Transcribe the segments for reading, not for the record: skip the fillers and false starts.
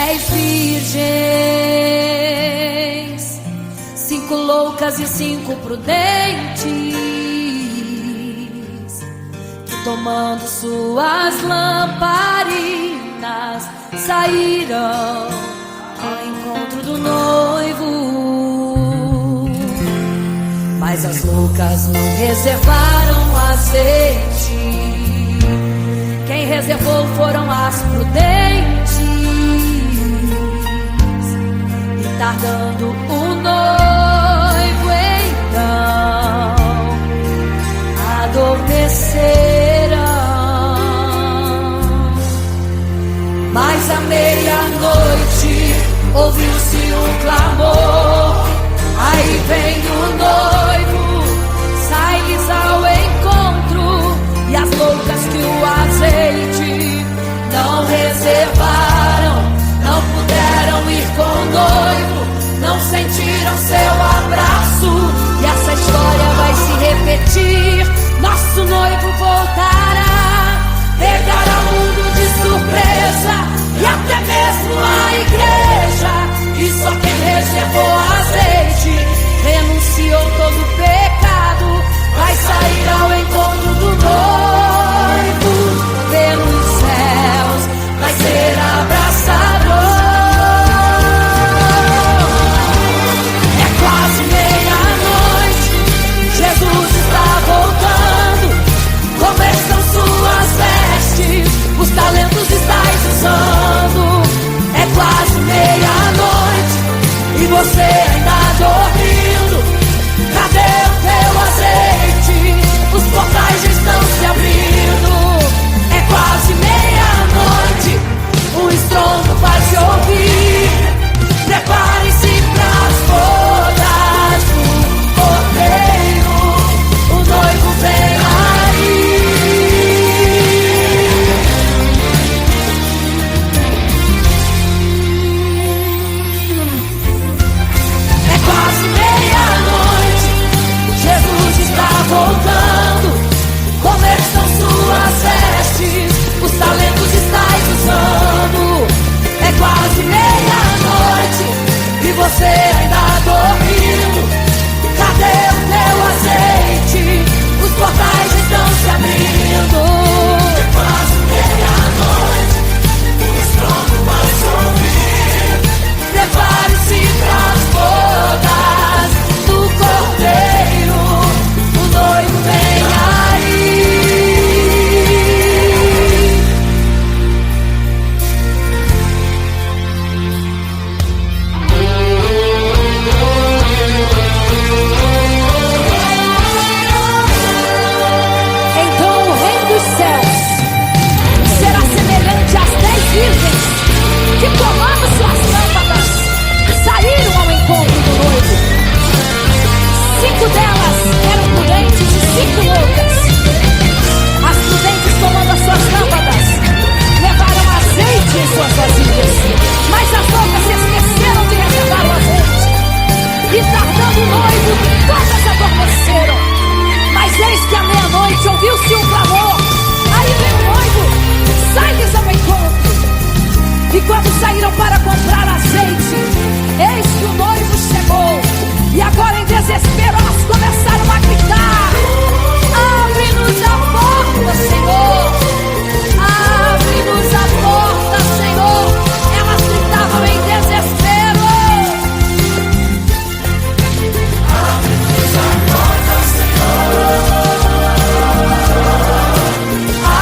10 virgens, 5 loucas e 5 prudentes, que tomando suas lamparinas saíram ao encontro do noivo. Mas as loucas não reservaram azeite, quem reservou foram as prudentes. E tardando o noivo então adormeceram. Mas à meia-noite ouviu-se um clamor, aí vem o noivo, sai-lhes ao encontro. E as loucas que o azeite não reservaram, não puderam ir com o noivo, não sentiram seu abraço. E essa história vai se repetir, nosso noivo voltará, pegará o mundo de surpresa e até mesmo a igreja. E só quem reservou azeite, renunciou todo o pecado, vai sair ao encontro do noivo pelos céus, vai ser abraçador. É quase meia-noite, Jesus está voltando. Como estão suas vestes? Os talentos estáis usando. É quase meia-noite e você ainda dormindo. Cadê o teu azeite? Os portais já estão se abrindo. É quase meia-noite, o estrondo vai se ouvir. Prepare-se para as bodas do Cordeiro, o noivo vem aí. É quase meia-noite, Jesus está voltando. Como estão suas vestes? Os talentos estáis usando. É quase meia-noite e você ainda dormindo. Cadê o teu azeite? Os portais estão se abrindo. É quase meia-noite, o estrondo vai se ouvir. Prepare-se para as bodas do Cordeiro, o noivo vem aí. Então o reino dos céus será semelhante às 10 virgens que, tomando suas lâmpadas, saíram ao encontro do noivo. 5 delas eram prudentes e 5 loucas. As prudentes, tomando as suas lâmpadas, levaram azeite em suas vasilhas, mas as loucas se esqueceram de reservar o azeite. E tardando o noivo, todas adormeceram. Mas eis que à meia-noite ouviu-se um clamor, aí vem o noivo, sai-lhes ao encontro. E quando saíram para comprar azeite, eis que o noivo chegou. E agora em desespero elas começaram a gritar: abre-nos a porta, Senhor! Abre-nos a porta, Senhor! Elas gritavam em desespero. Abre-nos a porta, Senhor!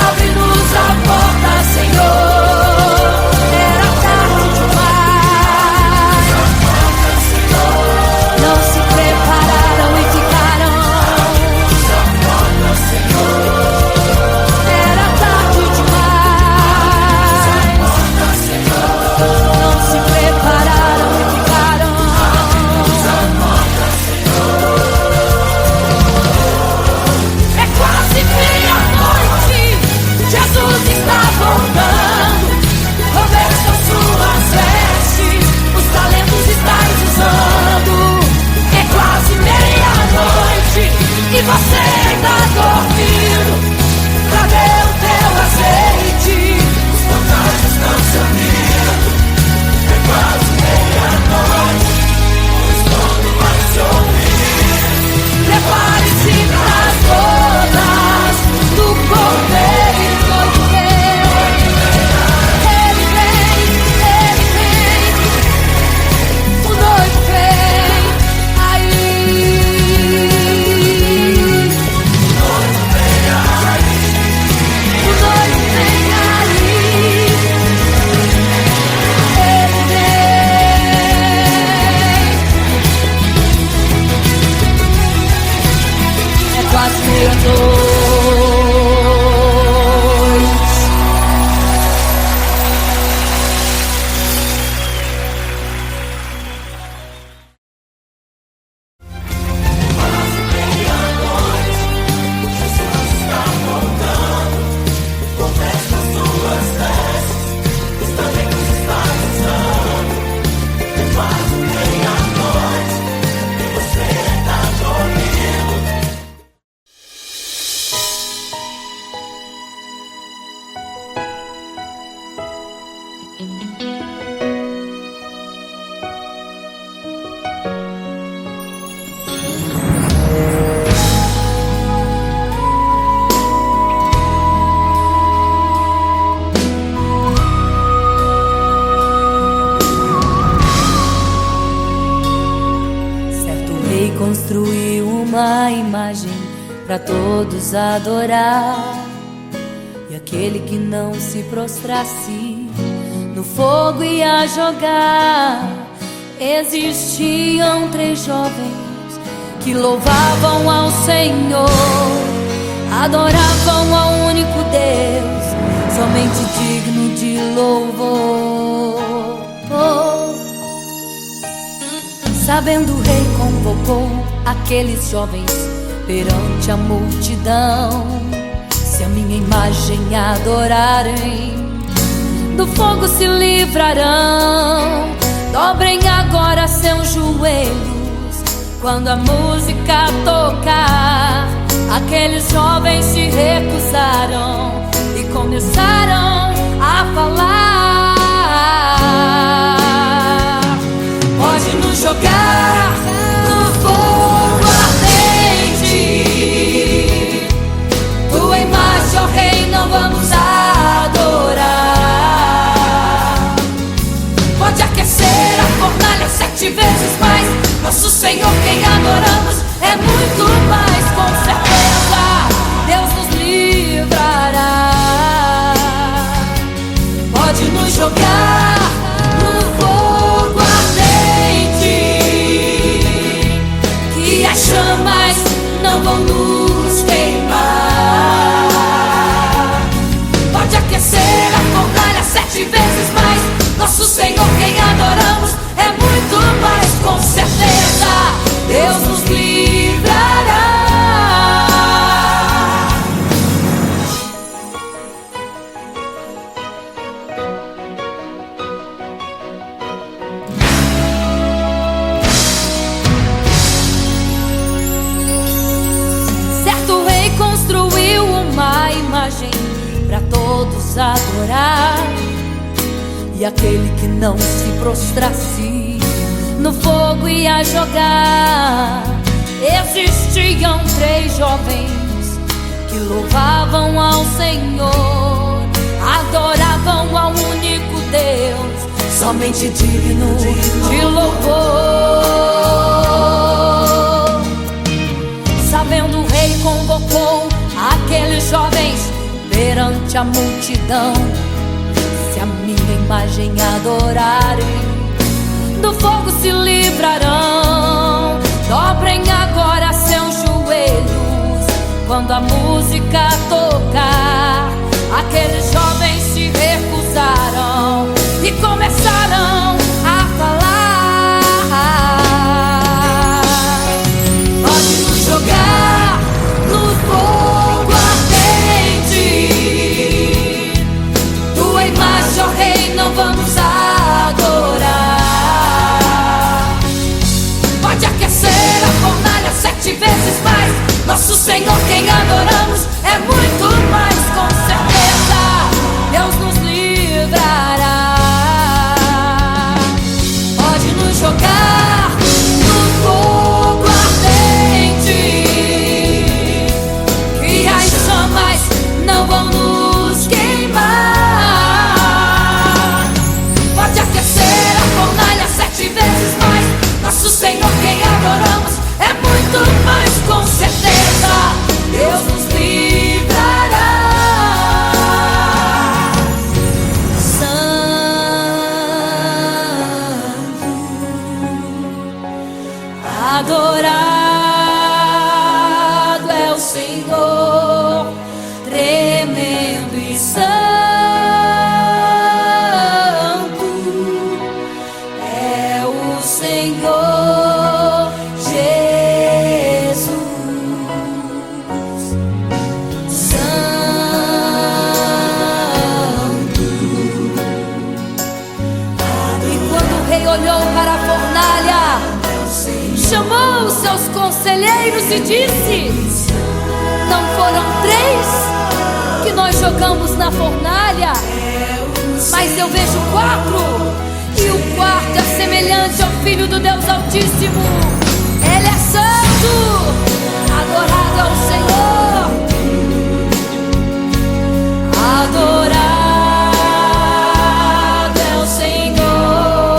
Abre-nos a porta, Senhor! Era tarde demais. pra todos adorar. E aquele que não se prostrasse no fogo ia jogar. Existiam 3 jovens que louvavam ao Senhor, adoravam ao único Deus, somente digno de louvor. Sabendo o rei convocou aqueles jovens perante a multidão. Se a minha imagem adorarem, do fogo se livrarão. Dobrem agora seus joelhos quando a música tocar. Aqueles jovens se recusaram e começaram a falar: pode nos jogar no fogo ardente, tua imagem, ó Rei, não vamos adorar. Pode aquecer a fornalha 7 vezes mais, nosso Senhor quem adoramos é muito mais. Com certeza Deus nos livrará. Pode nos jogar no fogo ardente, que as chamas não vão nos queimar. Pode aquecer a fornalha 7 vezes mais, nosso Senhor quem adoramos é muito mais. Com certeza Deus nos livrará. Certo rei construiu uma imagem para todos adorar. E aquele que não se prostrasse no fogo ia jogar. Existiam 3 jovens que louvavam ao Senhor, adoravam ao único Deus, somente digno de louvor. Sabendo o rei convocou aqueles jovens perante a multidão. Se a minha imagem adorarem, do fogo se livrarão. Dobrem agora seus joelhos quando a música tocar. Aqueles jovens se recusaram e começaram a falar: pode nos jogar no fogo ardente, tua imagem, ó Rei, não vamos adorar. Pode aquecer a fornalha 7 vezes mais, nosso Senhor quem adoramos é muito mais. Com certeza Deus nos livrará. Pode nos jogar no fogo ardente, que as chamas não vão nos queimar. Pode aquecer a fornalha 7 vezes mais, nosso Senhor quem adoramos é muito mais. Com certeza Deus nos livrará. Santo, adorado é o Senhor, tremendo e santo é o Senhor Jesus. Santo. E quando o rei olhou para a fornalha, chamou os seus conselheiros e disse: não foram 3 que nós jogamos na fornalha, mas eu vejo 4, e o quarto é semelhante ao Filho do Deus Altíssimo. Ele é santo, adorado ao Senhor, adorado é o Senhor,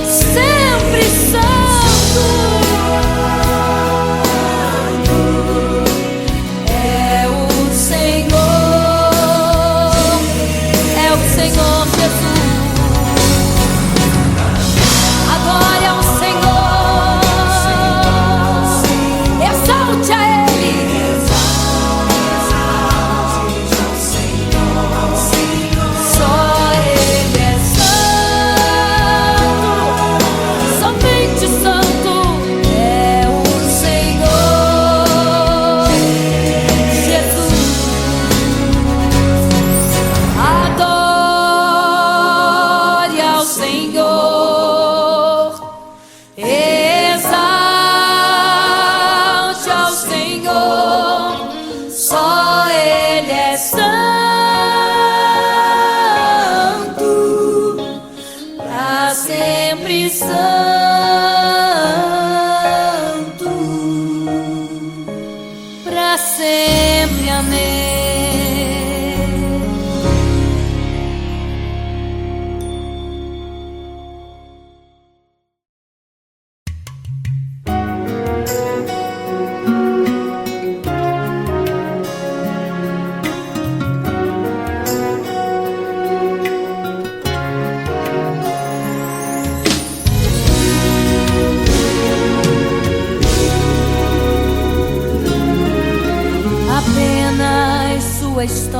sempre santo.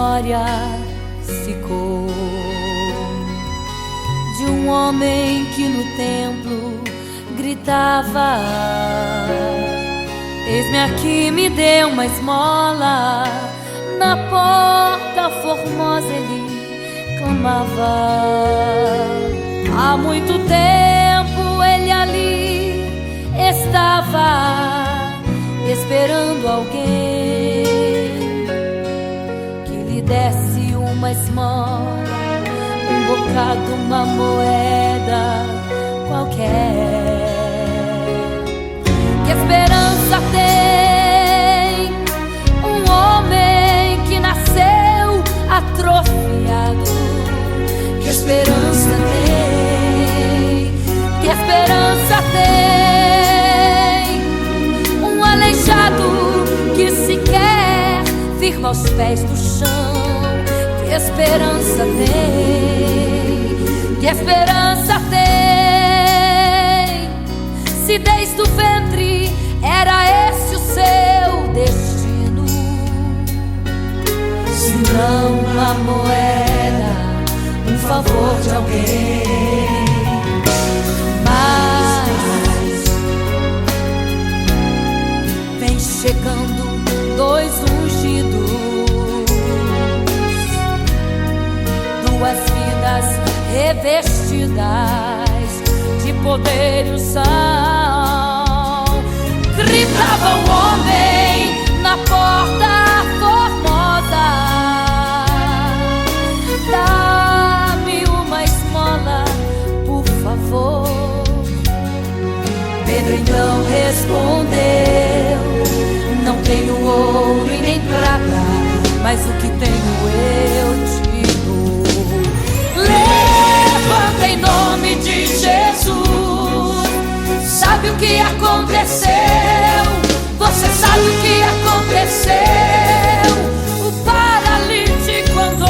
memória ficou de um homem que no templo gritava: eis-me aqui, me dê uma esmola. Na porta formosa ele clamava. Há muito tempo ele ali estava esperando alguém que lhe desse uma esmola, um bocado, uma moeda qualquer. Que esperança tem um homem que nasceu atrofiado? Que esperança tem? Que esperança tem um aleijado que sequer firma os pés no chão? Que esperança tem? Que esperança tem? Se desde o ventre era esse o seu destino, se não uma moeda, um favor de alguém. Mas vem chegando dois ungidos, duas vidas revestidas de poder e unção. Gritava o homem na porta formosa: dá-me uma esmola, por favor. Pedro então respondeu: não tenho ouro e nem prata, mas o que tenho eu te dou. Levanta em nome de Jesus. Sabe o que aconteceu? Você sabe o que aconteceu? O paralítico andou.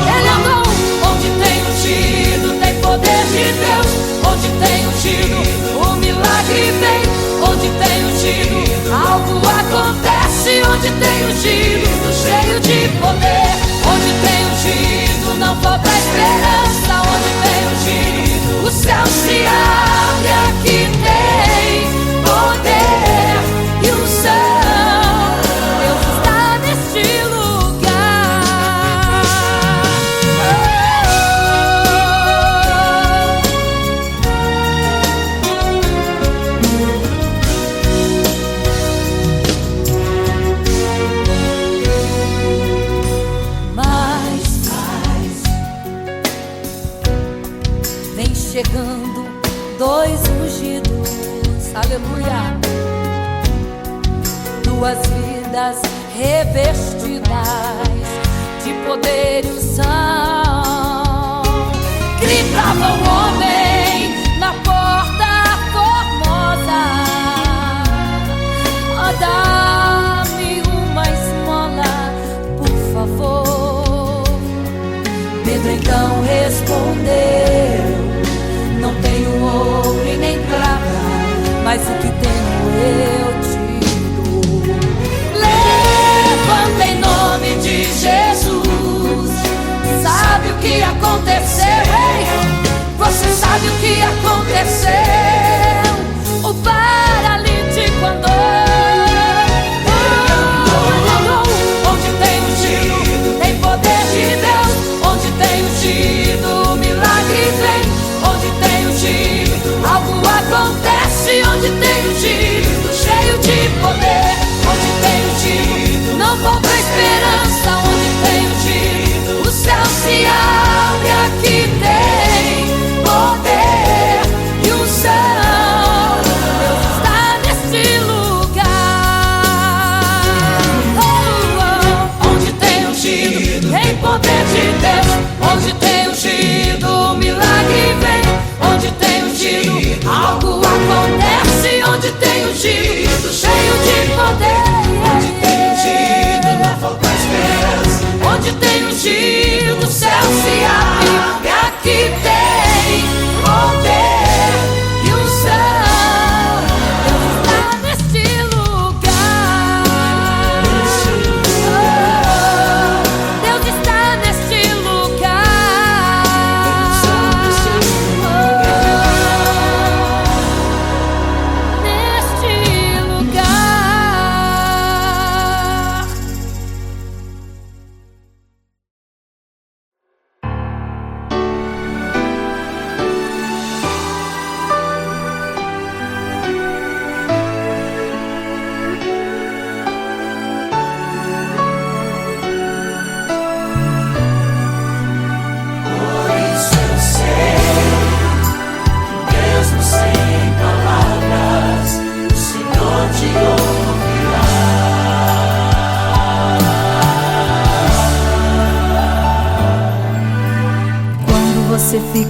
Ele andou. Onde tem ungido tem poder de Deus. Onde tem ungido o milagre vem. Onde tem ungido algo acontece. Onde tem ungido cheio de poder. Onde tem ungido não falta esperança. Onde tem ungido o céu se abre. Aqui tem poder e unção. Deus está neste lugar. Mas vem chegando dois ungidos, aleluia, duas vidas revestidas de poder e unção. Gritava o homem na porta formosa: oh, dá-me uma esmola, por favor. Pedro então respondeu: não tenho ouro e nem prata, mas o que tenho eu te dou. Levanta em nome de Jesus. Sabe o que aconteceu? Você sabe o que aconteceu? O paralítico andou. Onde tem ungido tem poder de Deus. Onde tem ungido o milagre vem. Onde tem ungido algo acontece. Onde tem ungido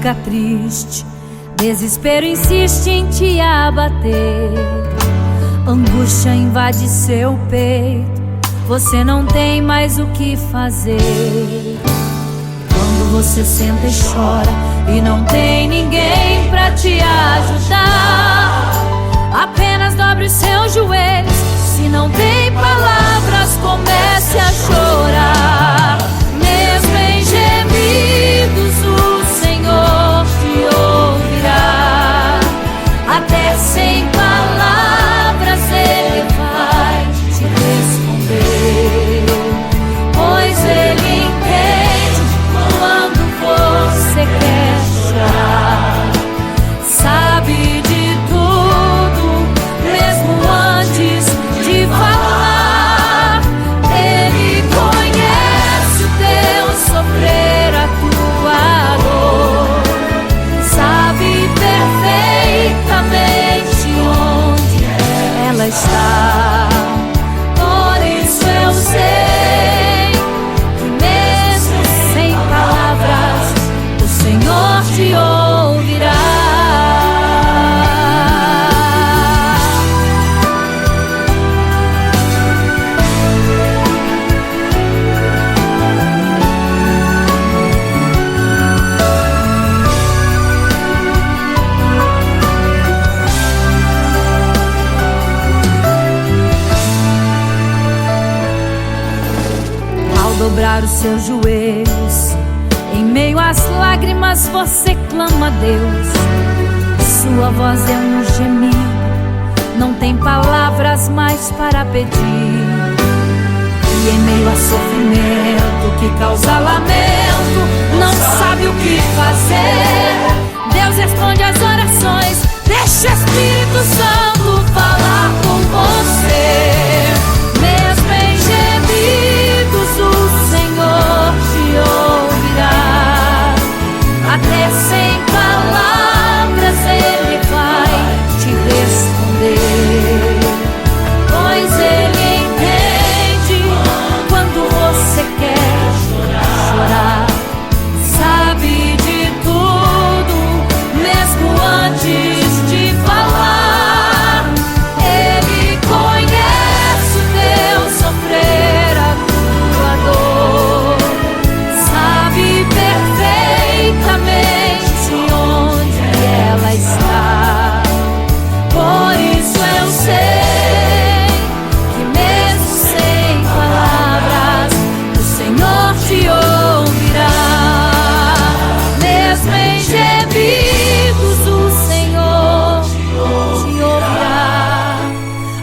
fica triste, desespero insiste em te abater, angústia invade seu peito, você não tem mais o que fazer. Quando você senta e chora e não tem ninguém pra te ajudar, apenas dobre os seus joelhos. Se não tem palavras, comece a chorar. Mesmo em gemidos, o Senhor te ouvirá. Até sem palavras Ele vai te responder, pois Ele entende quando você quer chorar. Sabe de tudo, mesmo antes de falar. Ele conhece o teu sofrer, a tua dor. Sabe perfeitamente onde ela está. Por isso eu sei que mesmo sem palavras o Senhor te ouvirá. Dobrar os seus joelhos, em meio às lágrimas você clama a Deus. Sua voz é um gemido, não tem palavras mais para pedir. E em meio a sofrimento que causa lamento, não sabe o que fazer. Deus responde às orações, deixa o Espírito Santo falar com você. Mesmo em gemidos o Senhor te ouvirá. Até sem palavras Ele vai te responder, pois Ele entende quando você quer chorar. Sabe de tudo, mesmo antes de falar. Ele conhece o teu sofrer, a tua dor. Sabe perfeitamente onde ela está. Por isso eu sei que mesmo sem palavras o Senhor te ouvirá. Mesmo em gemidos o Senhor te ouvirá.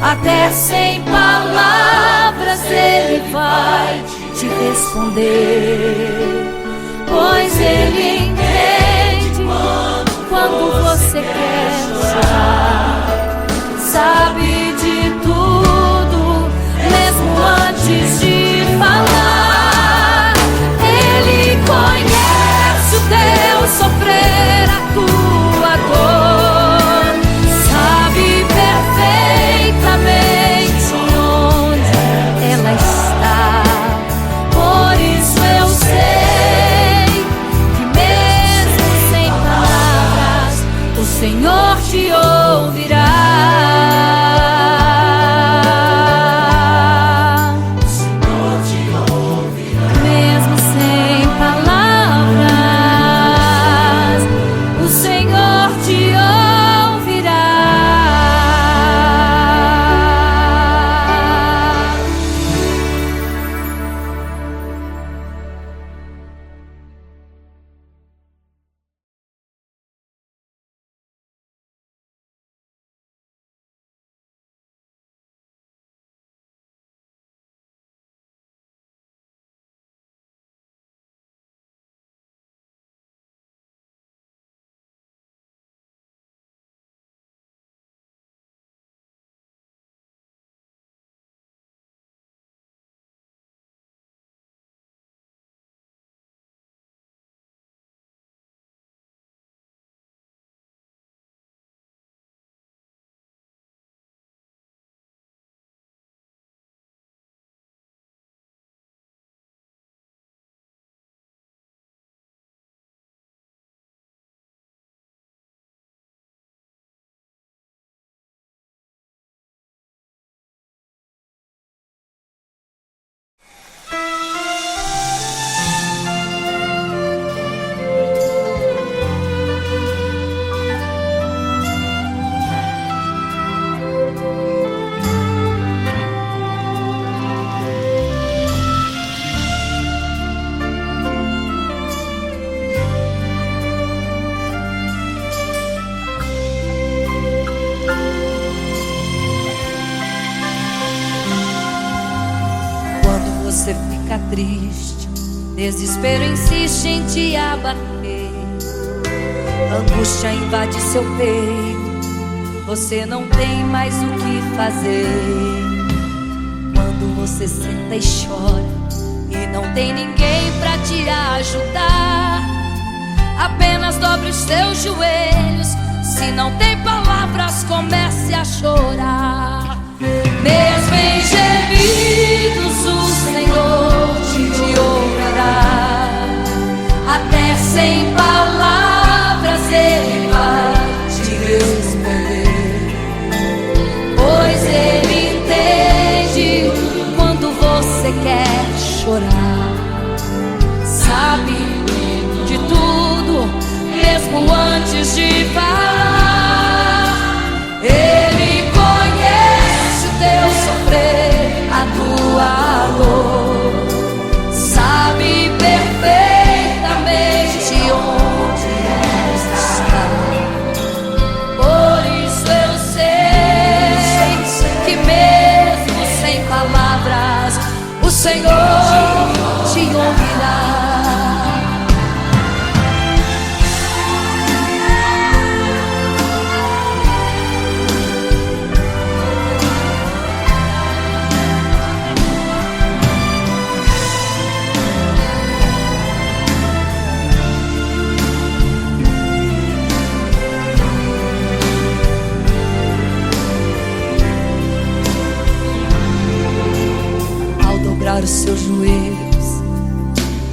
Até sem palavras Ele vai te responder, pois Ele entende quando você quer chorar. Sabe de tudo, mesmo antes de falar. Ele conhece o teu sofrer, a tua dor. Sabe perfeitamente onde ela está. Por isso eu sei você fica triste, desespero insiste em te abater, angústia invade seu peito, você não tem mais o que fazer. Quando você senta e chora e não tem ninguém pra te ajudar, apenas dobre os seus joelhos. Se não tem palavras, comece a chorar. Mesmo em gemidos, o Senhor te ouvirá. Até sem palavras Ele vai te responder, pois Ele entende quando você quer chorar. Sabe de tudo, mesmo antes de falar. Ele conhece o teu sofrer, a tua dor, sabe perfeitamente onde está. Por isso eu sei que mesmo sem palavras o Senhor te ouvirá. Os seus joelhos,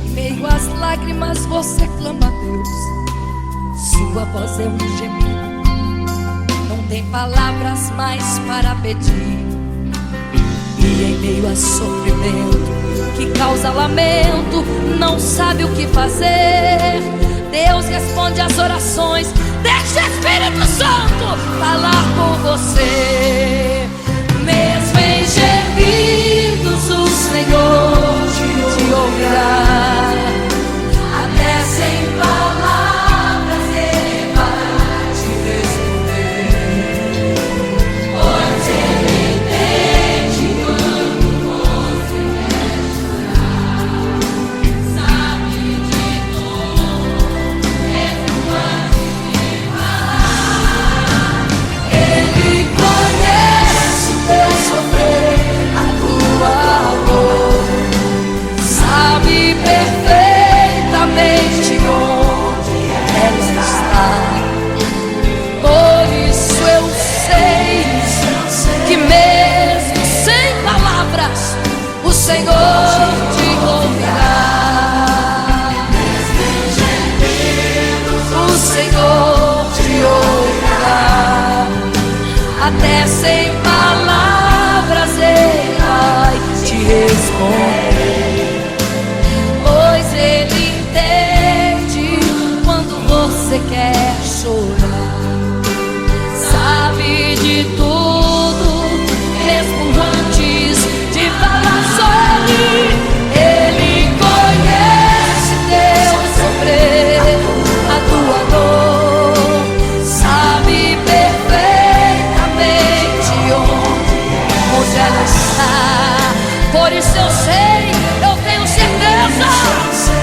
em meio às lágrimas você clama a Deus. Sua voz é um gemido, não tem palavras mais para pedir. E em meio a sofrimento que causa lamento, não sabe o que fazer. Deus responde às orações, deixa o Espírito Santo falar por você. Mesmo em gemidos o Senhor te ouvirá. Até sem palavras Ele vai te responder, pois Ele entende quando você quer chorar. Sabe de tudo, mesmo antes de falar. Ele conhece o teu sofrer, a tua dor, sabe perfeitamente onde ela está. Por isso eu sei que mesmo sem palavras o Senhor te ouvirá. O Senhor te ouvirá. Até sem palavras Ele vai te responder, pois Ele entende quando você quer chorar. Sabe de tudo, mesmo antes de falar sobre. Ele conhece teu sofrer, a tua dor, sabe perfeitamente onde ela está. Por isso eu sei, eu tenho certeza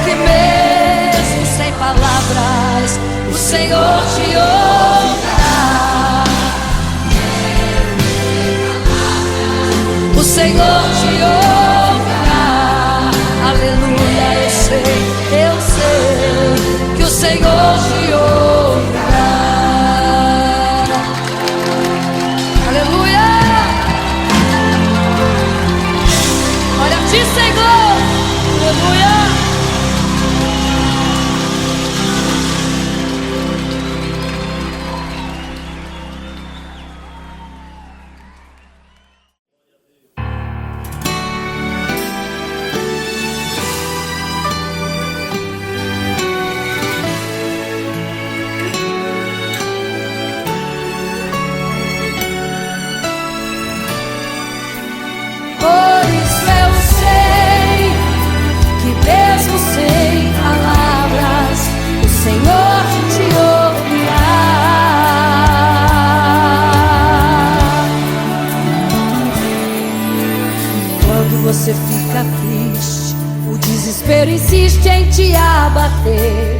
que mesmo sem palavras o Senhor te ouvirá. O Senhor te ouvirá. Aleluia, eu sei que o Senhor te ouvirá. Aleluia. Olha a ti, Senhor. Aleluia. Por isso eu sei que O desespero insiste em te abater,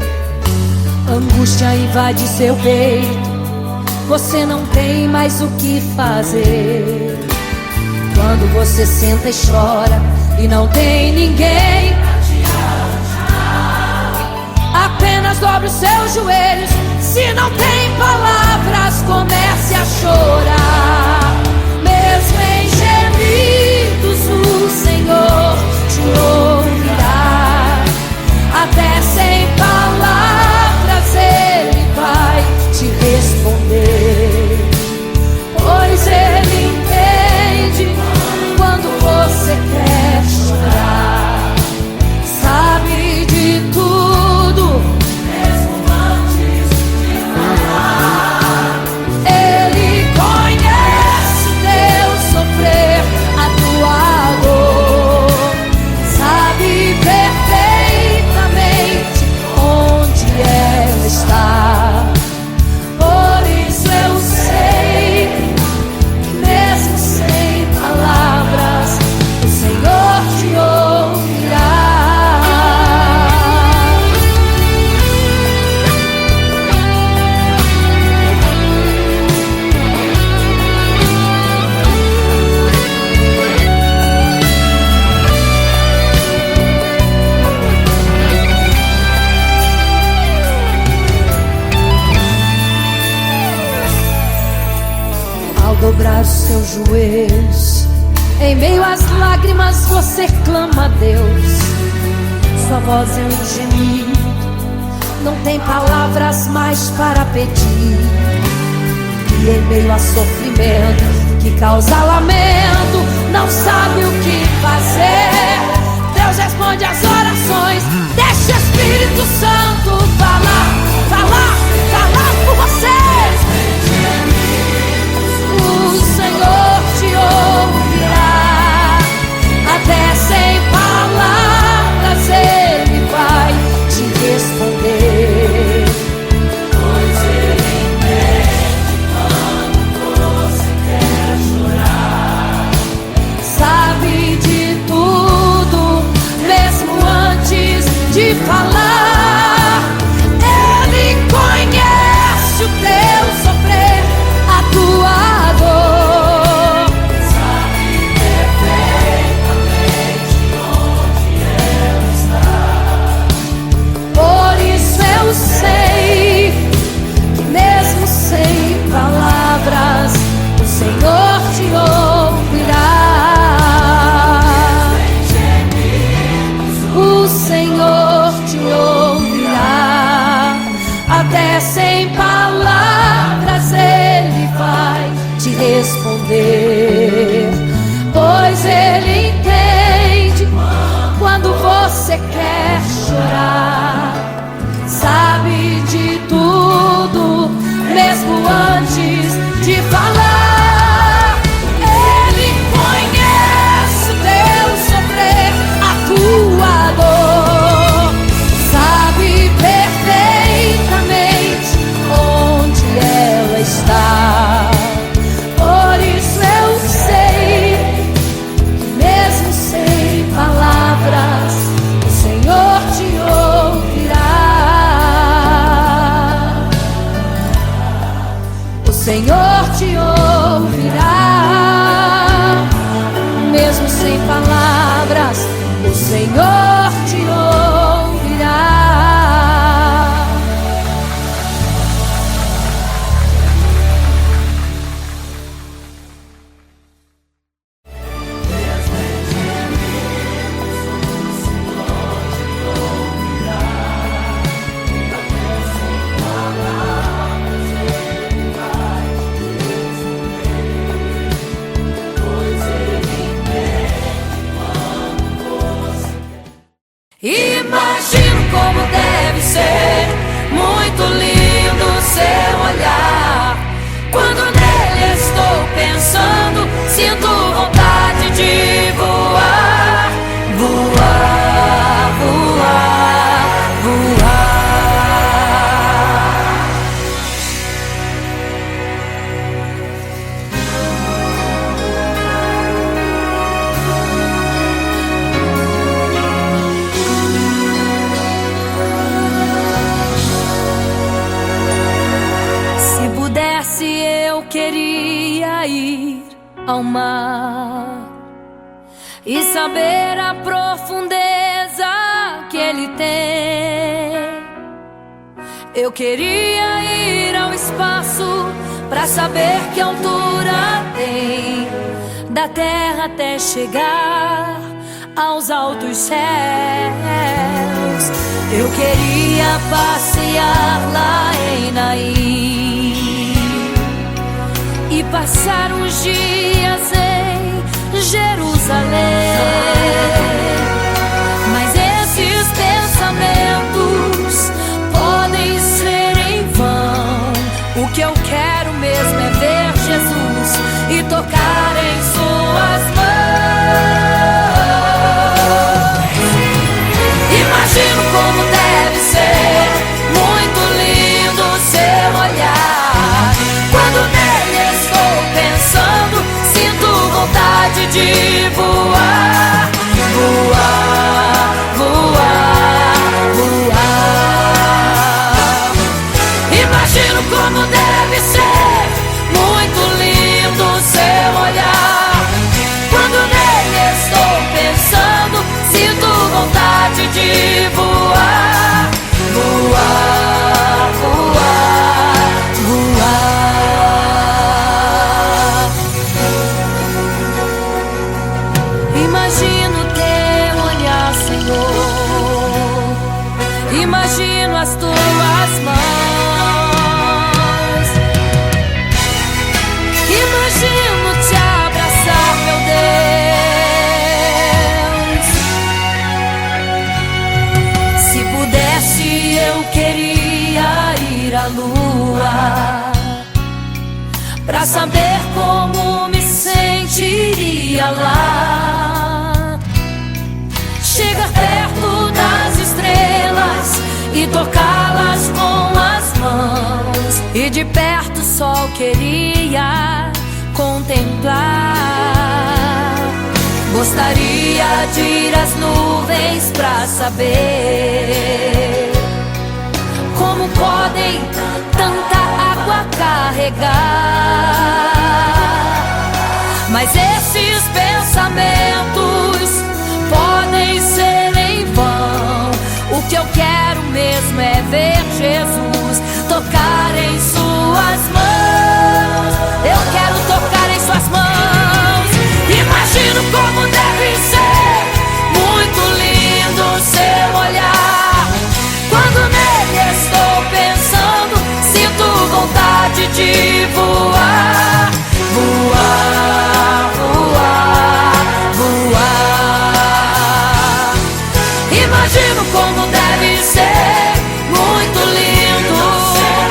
angústia invade seu peito, você não tem mais o que fazer. Quando você senta e chora e não tem ninguém, apenas dobre os seus joelhos. Se não tem palavras, comece a chorar. Mesmo em gemidos, o Senhor te ouvirá. Até sem palavras Ele vai te responder, pois Ele entende quando você quer chorar. Sabe de tudo, mesmo antes de falar. Ele conhece o teu sofrer, a tua dor. Sabe perfeitamente onde ela está. Por isso eu sei, mesmo sem palavras, o Senhor te ouvirá. Ao dobrar os seus joelhos, em meio às lágrimas você clama a Deus. Sua voz é um gemido, não tem palavras mais para pedir. E em meio a sofrimento que causa lamento, não sabe o que fazer. Deus responde às orações, deixa o Espírito Santo falar, falar, falar por você. O Senhor te ouvirá. Até sem palavras Ele vai te responder, pois Ele entende quando você quer chorar. Sabe de tudo, mesmo antes de falar. Ele conhece o teu sofrer, a tua dor. Sabe perfeitamente onde ela está. Por isso eu sei que mesmo sem palavras, o Senhor te ouvirá. O Senhor te ouvirá. Até sem palavras Ele vai te responder, pois Ele entende quando você quer chorar. Sabe de tudo, mesmo antes de falar. Ele conhece o teu sofrer, a tua dor. Sabe perfeitamente onde ela está. Por isso eu sei que mesmo sem palavras, o Senhor te ouvirá. O Senhor te ouvirá. Mesmo sem palavras, o Senhor te ouvirá. Imagino como deve ser muito lindo seu olhar. Quando nele estou pensando, sinto vontade de voar, voar, voar, voar. ao mar e saber a profundeza que ele tem. Eu queria ir ao espaço pra saber que altura tem, da terra até chegar aos altos céus. Eu queria passear lá em Naim e passar uns dias em Jerusalém. Mas esses pensamentos podem ser em vão. O que eu quero mesmo é ver Jesus e tocar em suas mãos. Imagino como deve ser muito lindo seu olhar. Quando nele estou pensando, sinto vontade de voar, voar, voar, voar. Imagino como deve ser muito lindo seu olhar. Quando nele estou pensando, sinto vontade de voar, voar, voar, voar. Imagino teu olhar, Senhor. Imagino as tuas mãos. Imagino te abraçar, meu Deus. Se pudesse, eu queria ir à lua pra saber como me sentiria lá. Chegar perto das estrelas e tocá-las com as mãos, e de perto só queria contemplar. Gostaria de ir às nuvens pra saber como podem tanta água carregar. Mas esses pensamentos podem ser em vão. O que eu quero mesmo é ver Jesus tocar em suas mãos. Eu quero tocar em suas mãos. Imagino como deve ser muito lindo seu olhar. Quando nele estou pensando, sinto vontade de voar, voar, voar, voar. Imagino como deve ser muito lindo o seu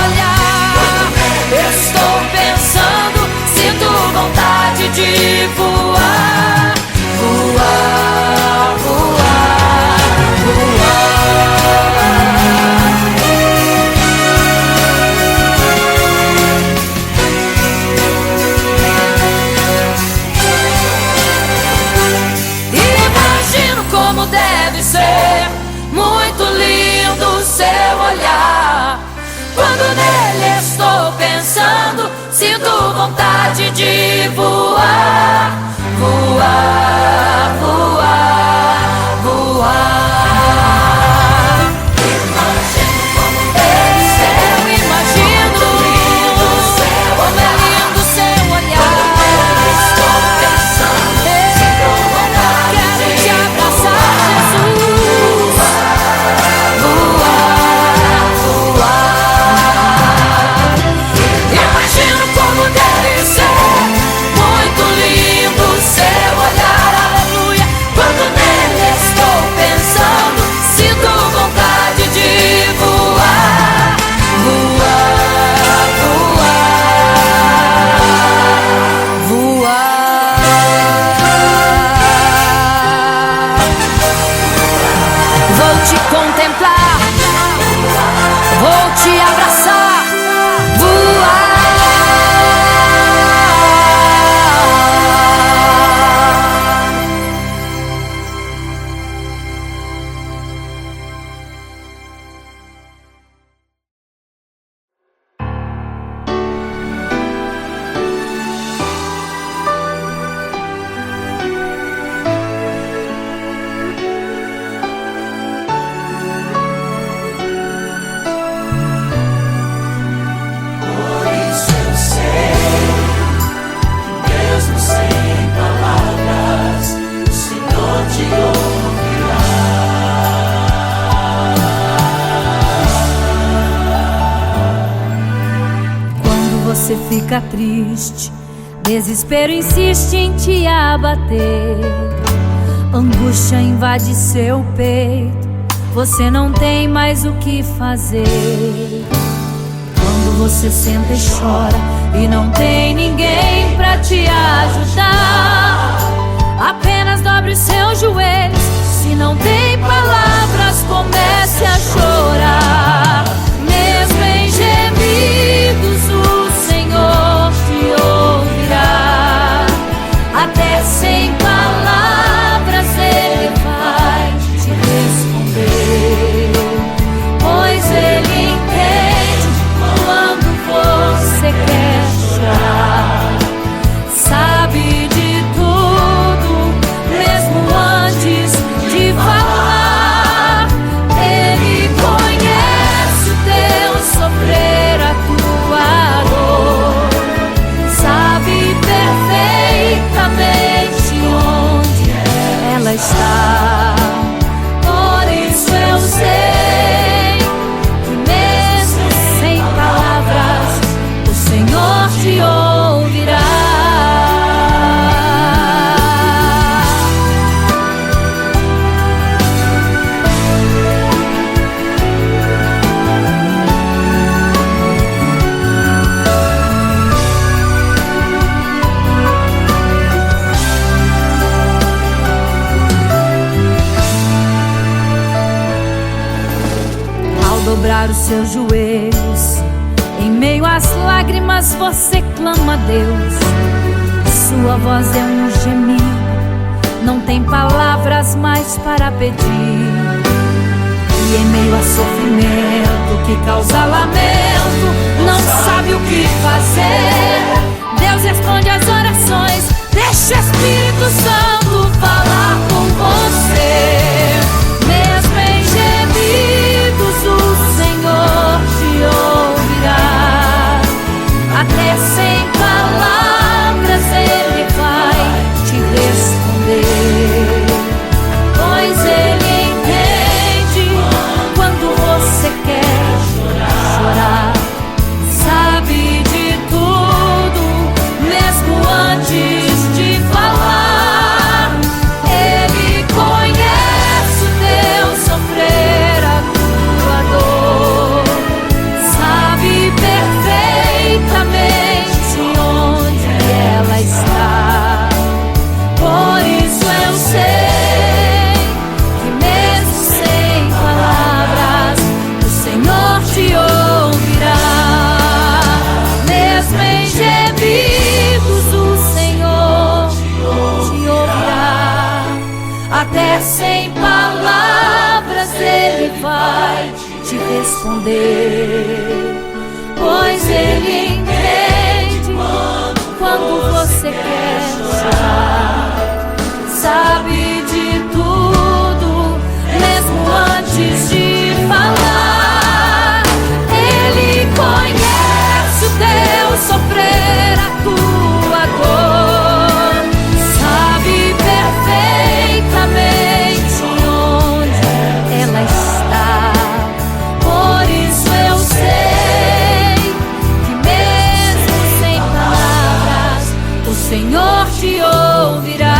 olhar. Estou pensando, sinto vontade de voar, voar, voar, voar. Imagino como deve ser muito lindo o seu olhar. Quando nele estou pensando, sinto vontade de voar, voar, voar, voar. Imagino como deve ser, eu imagino como é lindo o seu olhar. Estou pensando, sinto vontade. Quero te abraçar, Jesus. Voar, voar. Imagino como deve ser muito lindo o seu olhar, aleluia. Quando nele estou pensando, sinto vontade de voar, voar, voar, voar. Vou te contemplar, vou te abraçar, voar. você fica triste, desespero insiste em te abater, angústia invade seu peito, você não tem mais o que fazer. Quando você senta e chora e não tem ninguém pra te ajudar, apenas dobre os seus joelhos. Se não tem palavras, comece a chorar. Mesmo em gemidos, o Senhor te ouvirá. Até sem palavras Ele vai te responder, pois Ele entende quando você quer chorar. Sabe de tudo, mesmo antes de falar. Ele conhece o teu sofrer, a tua dor. Sabe perfeitamente onde ela está. Por isso eu sei que mesmo sem palavras o Senhor te ouvirá. Ao dobrar os seus joelhos, em meio às lágrimas você clama a Deus. Sua voz é um gemido, não tem palavras mais para pedir. E em meio a sofrimento que causa lamento, não sabe o que fazer. Deus responde às orações, deixa o Espírito Santo falar com você. Mesmo em gemidos o Senhor te ouvirá. Até sem palavras Ele vai te responder, pois Ele entende quando você quer chorar. Sabe de tudo, mesmo antes de falar. Ele conhece o teu sofrer, a tua dor. Sabe perfeitamente onde ela está. Por isso eu sei que mesmo sem palavras o Senhor te ouvirá. Mesmo em gemidos o Senhor te ouvirá. Até sem palavras Ele vai te responder, pois Ele entende quando você quer chorar. Sabe de tudo, mesmo antes de falar. Ele conhece o teu sofrer, a tua dor. Sabe perfeitamente onde ela está. Por isso eu sei que mesmo sem palavras o Senhor te ouvirá.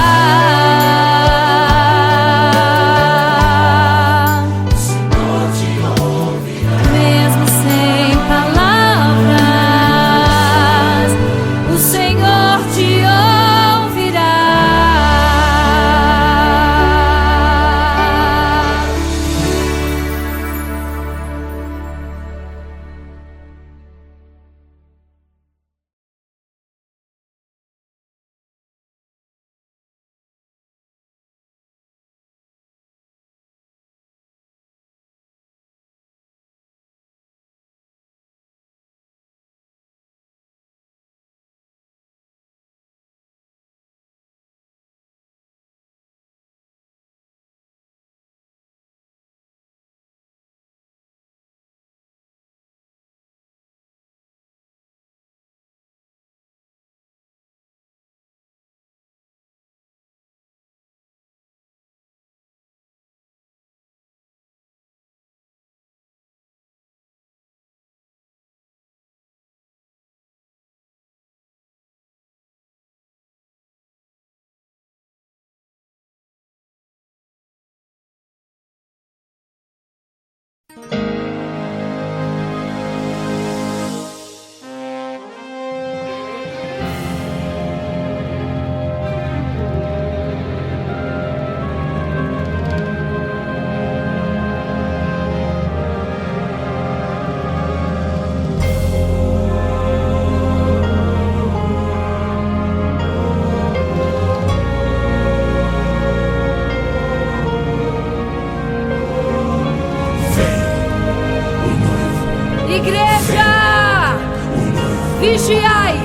Vigiai,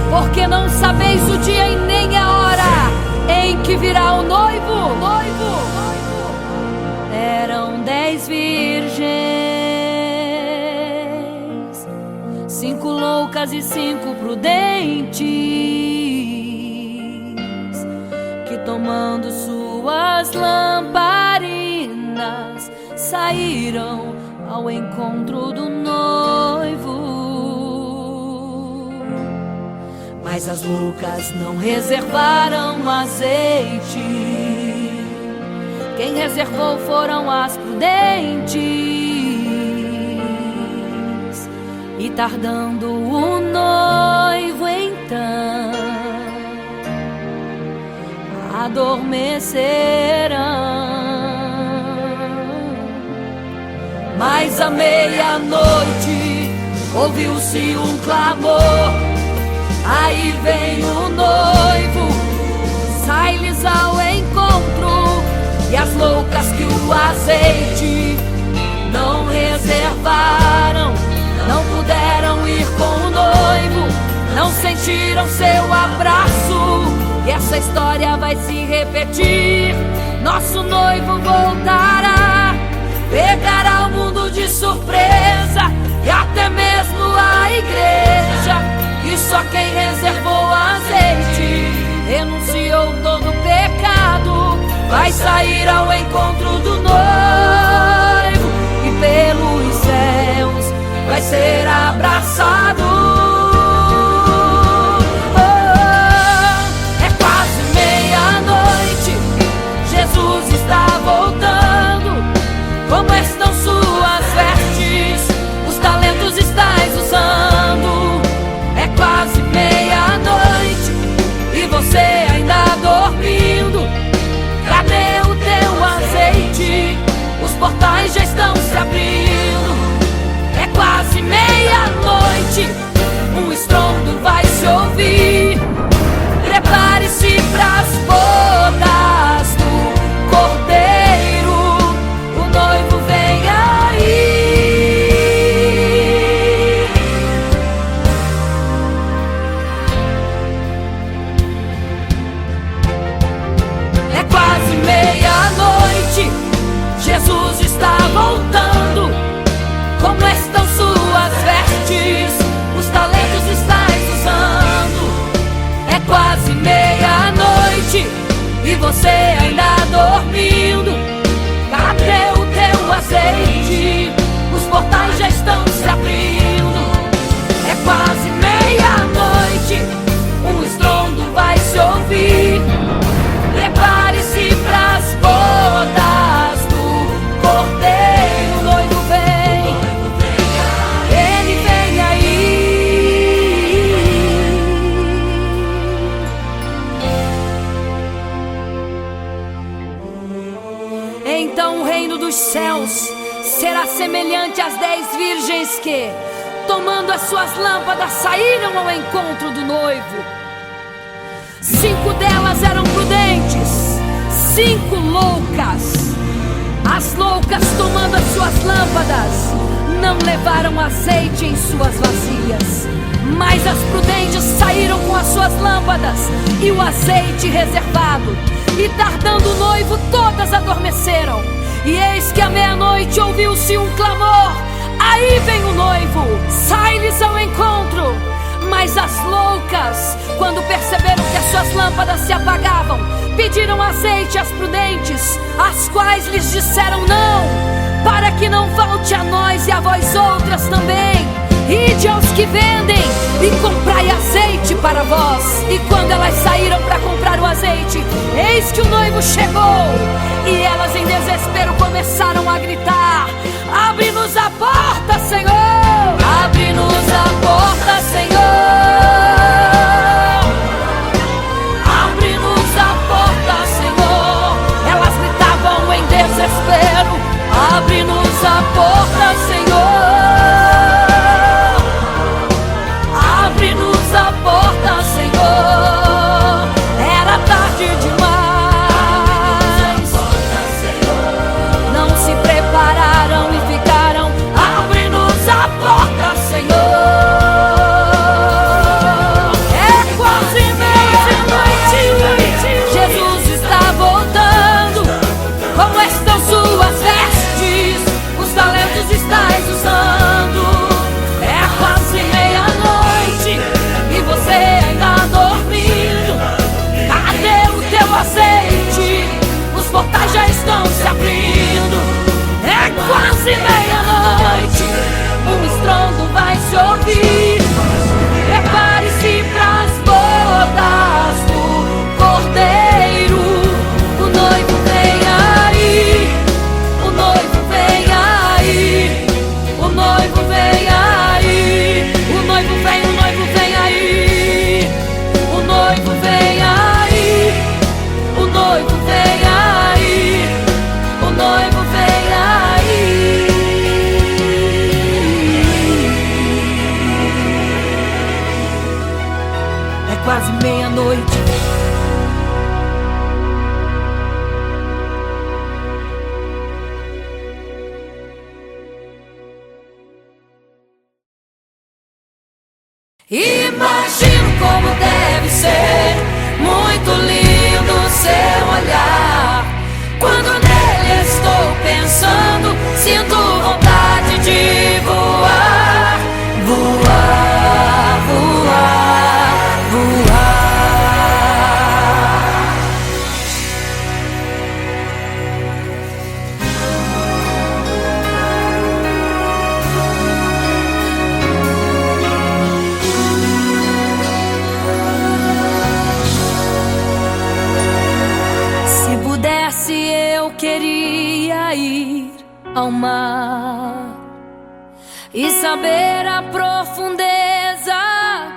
porque não sabeis o dia e nem a hora em que virá o noivo. Eram 10 virgens, 5 loucas e 5 prudentes, que tomando suas lamparinas saíram ao encontro do noivo. Mas as loucas não reservaram azeite. Quem reservou foram as prudentes. E tardando o noivo então, adormecerão. Mas à meia-noite ouviu-se um clamor: aí vem o noivo, sai-lhes ao encontro. E as loucas que o azeite não reservaram, não puderam ir com o noivo, não sentiram seu abraço. E essa história vai se repetir. Nosso noivo voltará, pegará o mundo de surpresa, e até mesmo a igreja. E só quem reservou azeite, renunciou todo o pecado, vai sair ao encontro do noivo, e pelos céus vai ser abraçado. É quase meia-noite, Jesus está voltando. Como estão suas vestes? Os talentos estais usando. É quase meia-noite e você ainda dormindo. Cadê o teu azeite? Os portais já estão se abrindo. É quase meia-noite, um estrondo vai se ouvir. Prepare-se pras bodas do Cordeiro, o noivo vem aí. É quase meia-noite, Jesus está voltando. Como estão suas vestes? Os talentos estais usando. É quase meia-noite e você ainda dormindo. Cadê o teu azeite? Os portais já estão se abrindo. É quase meia-noite, um estrondo vai se ouvir. Prepare-se pras bodas do Cordeiro, o noivo vem, ele vem aí. Então o reino dos céus será semelhante às 10 virgens que, tomando as suas lâmpadas, saíram ao encontro do noivo. 5 delas eram prudentes, 5 loucas. As loucas, tomando as suas lâmpadas, não levaram azeite em suas vasilhas. Mas as prudentes saíram com as suas lâmpadas e o azeite reservado. E tardando o noivo, todas adormeceram. E eis que à meia-noite ouviu-se um clamor: aí vem o noivo, sai-lhes ao encontro. Mas as loucas, quando perceberam que as suas lâmpadas se apagavam, pediram azeite às prudentes, as quais lhes disseram: não, para que não falte a nós e a vós outras também. Ide aos que vendem e comprai azeite para vós. E quando elas saíram para comprar o azeite, eis que o noivo chegou. E elas em desespero começaram a gritar: abre-nos a porta, Senhor! Abre-nos a porta, Senhor! Abre-nos a porta, Senhor! Elas gritavam em desespero: abre-nos a porta, Senhor! Abre-nos a porta, Senhor! Era tarde demais. Não se prepararam e ficaram: abre-nos a porta, Senhor! Imagino como deve ser muito lindo seu olhar. Quando nele estou pensando, sinto vontade de voar, voar, voar, voar. Se pudesse, eu queria ir ao mar e saber a profundeza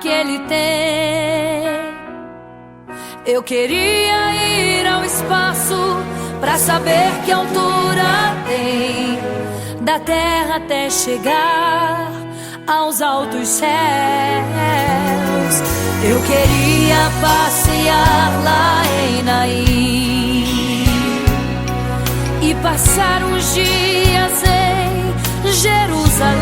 que ele tem. Eu queria ir ao espaço pra saber que altura tem, da terra até chegar aos altos céus. Eu queria passear lá em Naim e passar uns dias em Jerusalém.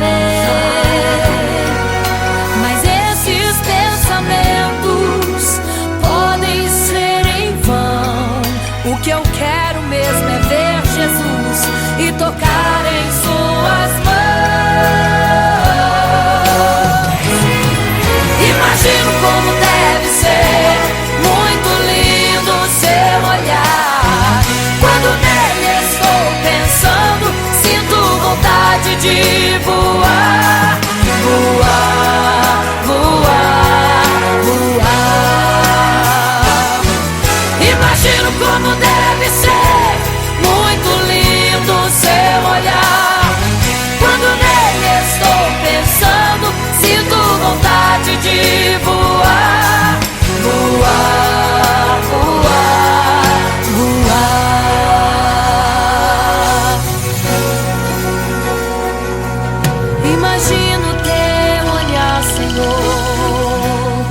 Mas esses pensamentos podem ser em vão. O que eu quero mesmo é ver Jesus e tocar em suas mãos. Imagino como deve ser muito lindo seu olhar. Quando nele estou pensando, sinto vontade de voar, voar, voar, voar. Imagino como deve ser muito lindo seu olhar. Quando nele estou pensando, sinto vontade de voar, voar, voar, voar. Imagino teu olhar, Senhor.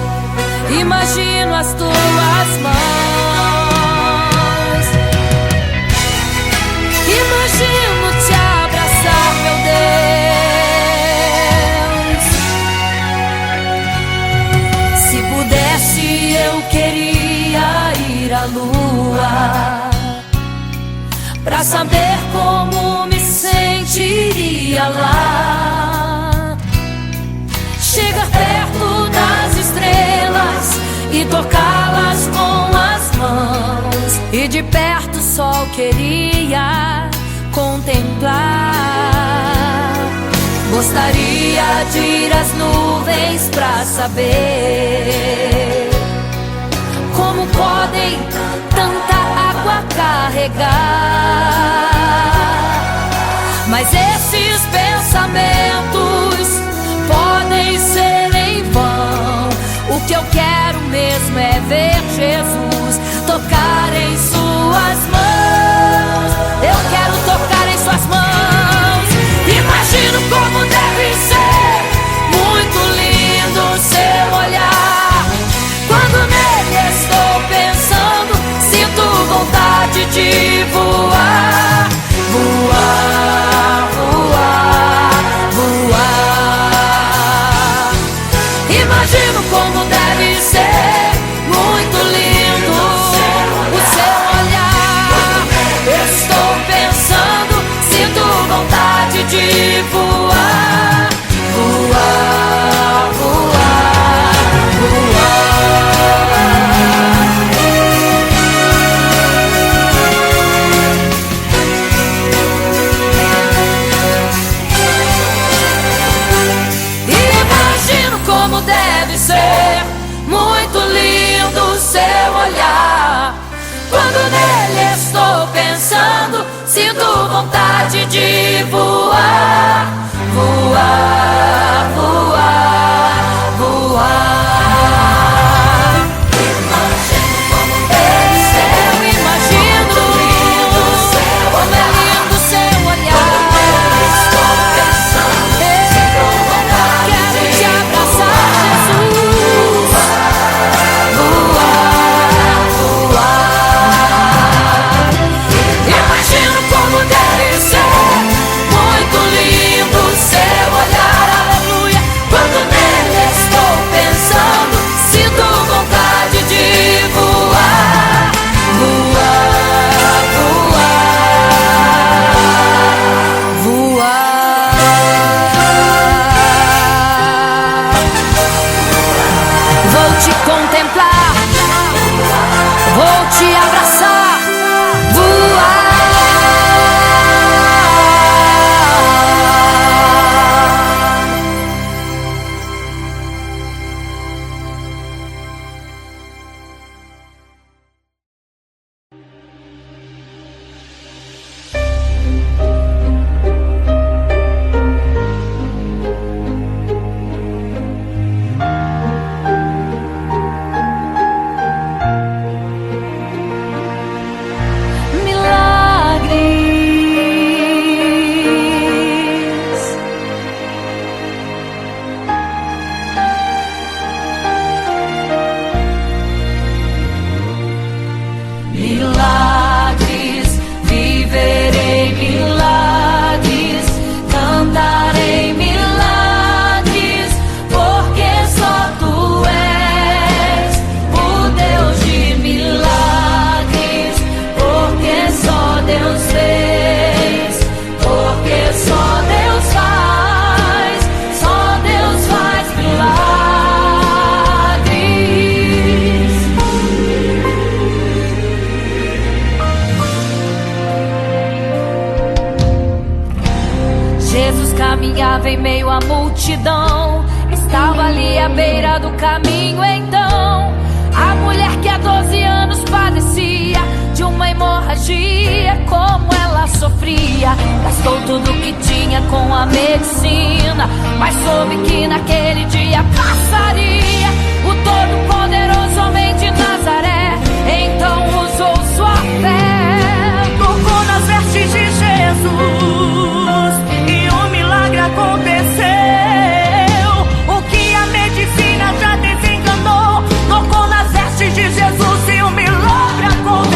Imagino as tuas mãos. Imagino te abraçar, meu Deus. Se pudesse, eu queria ir à lua pra saber como me sentiria lá. Chegar perto das estrelas e tocá-las com as mãos, e de perto só queria contemplar. Gostaria de ir às nuvens pra saber como podem tanta água carregar. Mas esses pensamentos podem ser em vão. O que eu quero mesmo é ver Jesus tocar em suas mãos. Eu quero tocar em suas mãos. Imagino como deve ser muito lindo seu olhar. Quando nele estou pensando, sinto vontade de voar, voar, voar, voar. Imagino como deve ser caminhava em meio à multidão. Estava ali à beira do caminho então a mulher que há 12 anos padecia de uma hemorragia. Como ela sofria, gastou tudo que tinha com a medicina, mas soube que naquele dia passaria o todo-poderoso homem de Nazaré. Então usou sua fé, tocou nas vestes de Jesus e um milagre aconteceu. O que a medicina já desenganou, tocou nas vestes de Jesus e um milagre aconteceu.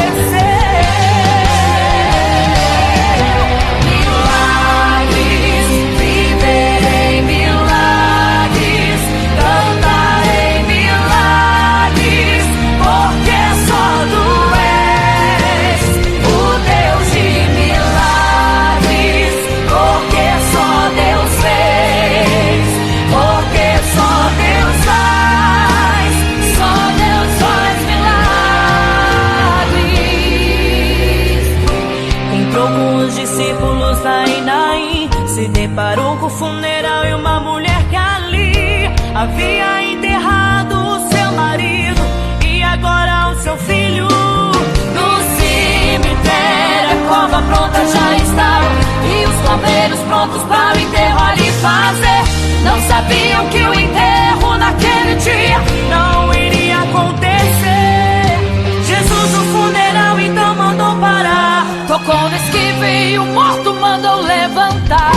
Milagres, viverei milagres, cantarei milagres, porque só tu és o Deus de milagres, porque só Deus fez, porque só Deus faz, só Deus faz milagres. Entrou com os discípulos lá em Naim, se deparou com o funeral e uma mulher que ali havia enterrado o seu marido e agora o seu filho. No cemitério a cova pronta já estava e os bombeiros prontos para o enterro ali fazer. Não sabiam que o enterro naquele dia Não iria acontecer. Jesus no funeral então mandou parar, tocou no esquife e o morto mandou levantar.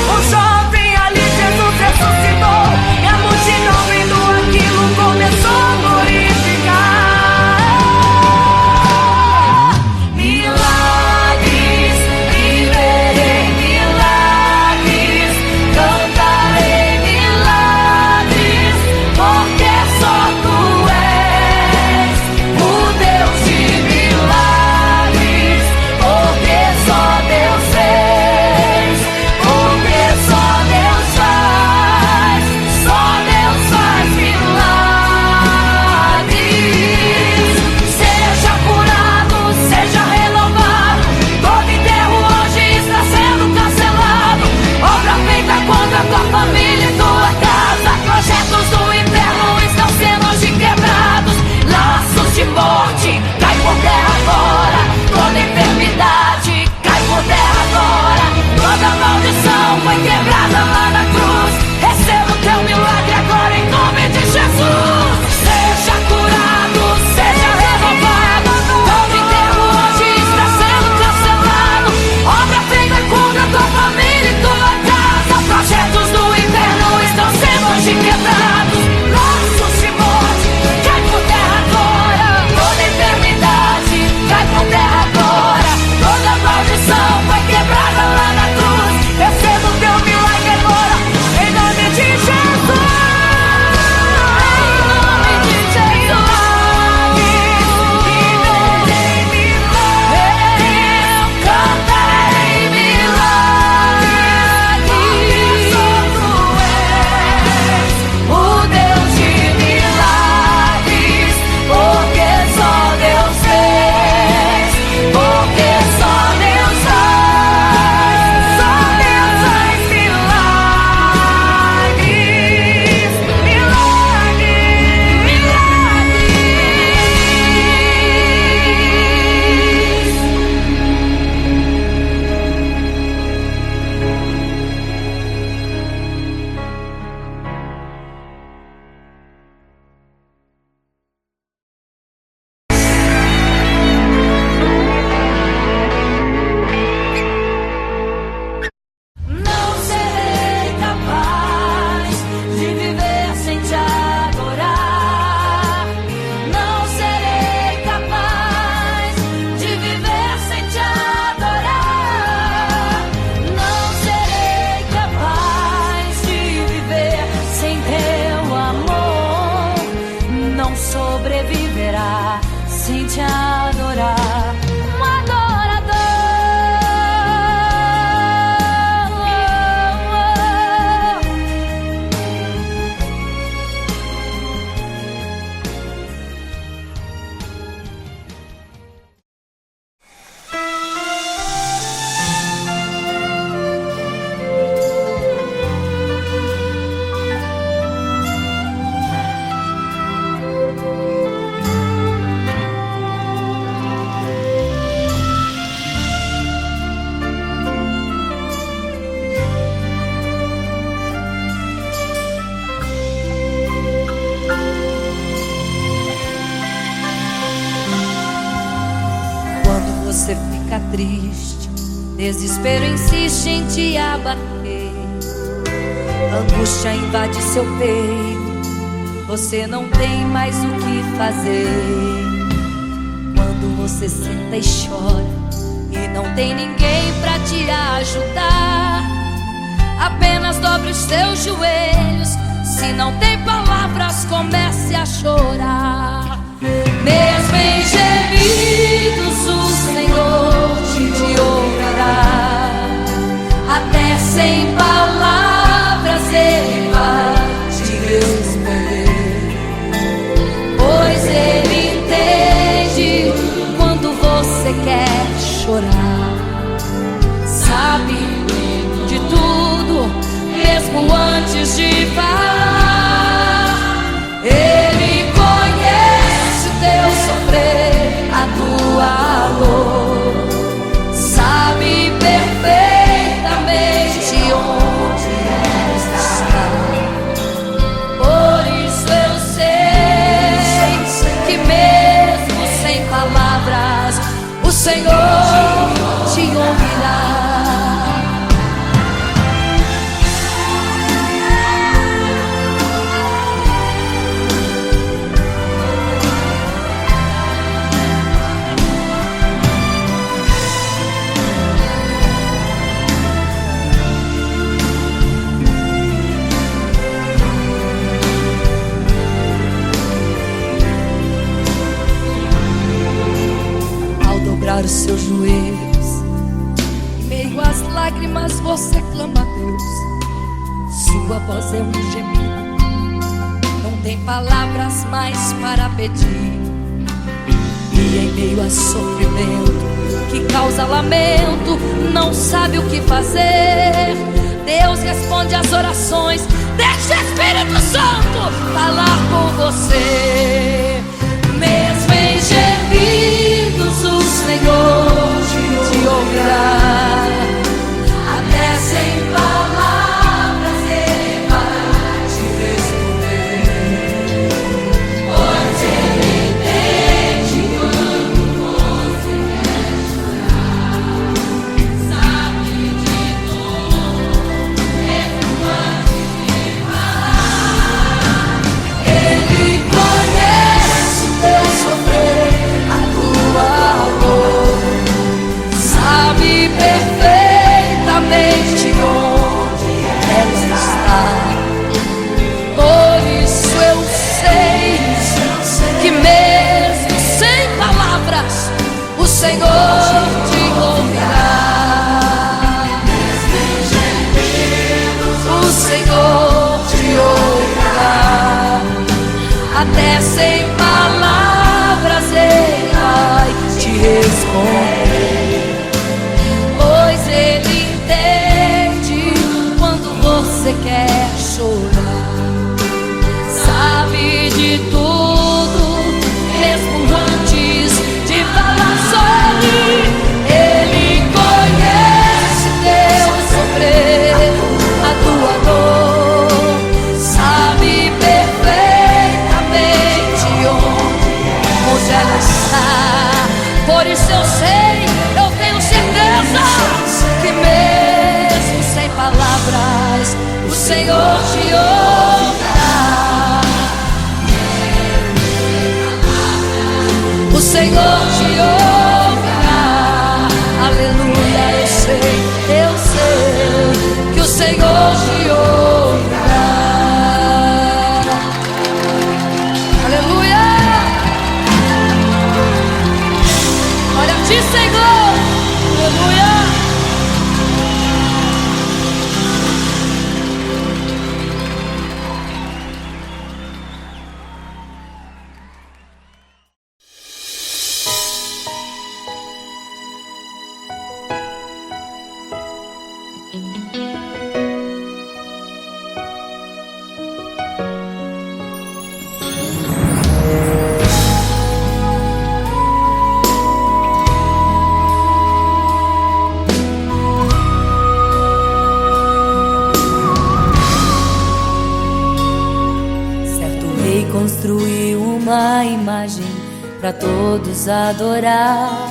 o jovem ali Jesus ressuscitou e a multidão vendo aquilo começou a glorificar. Milagres, viverei milagres, triste, desespero insiste em te abater, angústia invade seu peito, você não tem mais o que fazer. Quando você senta e chora e não tem ninguém pra te ajudar, apenas dobre os seus joelhos. Se não tem palavras, comece a chorar. Mesmo em gemidos, o Senhor te ouvirá. Até sem palavras Ele vai te responder, pois Ele entende quando você quer chorar. Sabe de tudo, mesmo antes de falar. Ele conhece o teu sofrer, a tua dor, sabe perfeitamente onde está. Por isso eu sei que mesmo sem palavras o Senhor te ouvirá. Os seus joelhos, em meio às lágrimas você clama a Deus. Sua voz é um gemido, não tem palavras mais para pedir. E em meio a sofrimento que causa lamento, não sabe o que fazer. Deus responde às orações, deixa o Espírito Santo falar com você. Mesmo em gemidos o Senhor te ouvirá. Até sem palavras Ele vai te responder, pois Ele entende quando você quer chorar. Sabe de tudo, mesmo antes de falar. Ele conhece o teu sofrer, a tua dor, sabe perfeitamente onde ela está. Por isso eu sei que mesmo sem palavras o Senhor te ouvirá. O Senhor te ouvirá. Até sem palavras Ele vai te responder, pois Ele entende quando você quer chorar. Sabe de tudo, mesmo antes de falar sobre. Ele conhece teu sofrer, a tua dor, sabe perfeitamente onde ela está. Por isso eu sei, eu tenho certeza que mesmo sem palavras o Senhor te ouvirá. O Senhor te ouvirá. Aleluia, eu sei que o Senhor te ouvirá. Aleluia. Olha a ti, Senhor. Aleluia. Construiu uma imagem para todos adorar,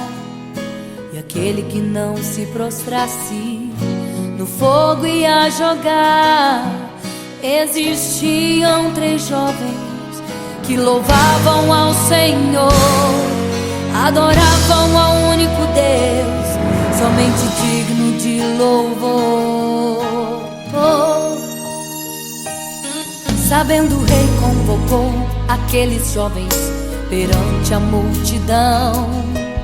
e aquele que não se prostrasse no fogo ia jogar. Existiam 3 jovens que louvavam ao Senhor, adoravam ao único Deus, somente digno de louvor. Sabendo, o rei convocou aqueles jovens perante a multidão.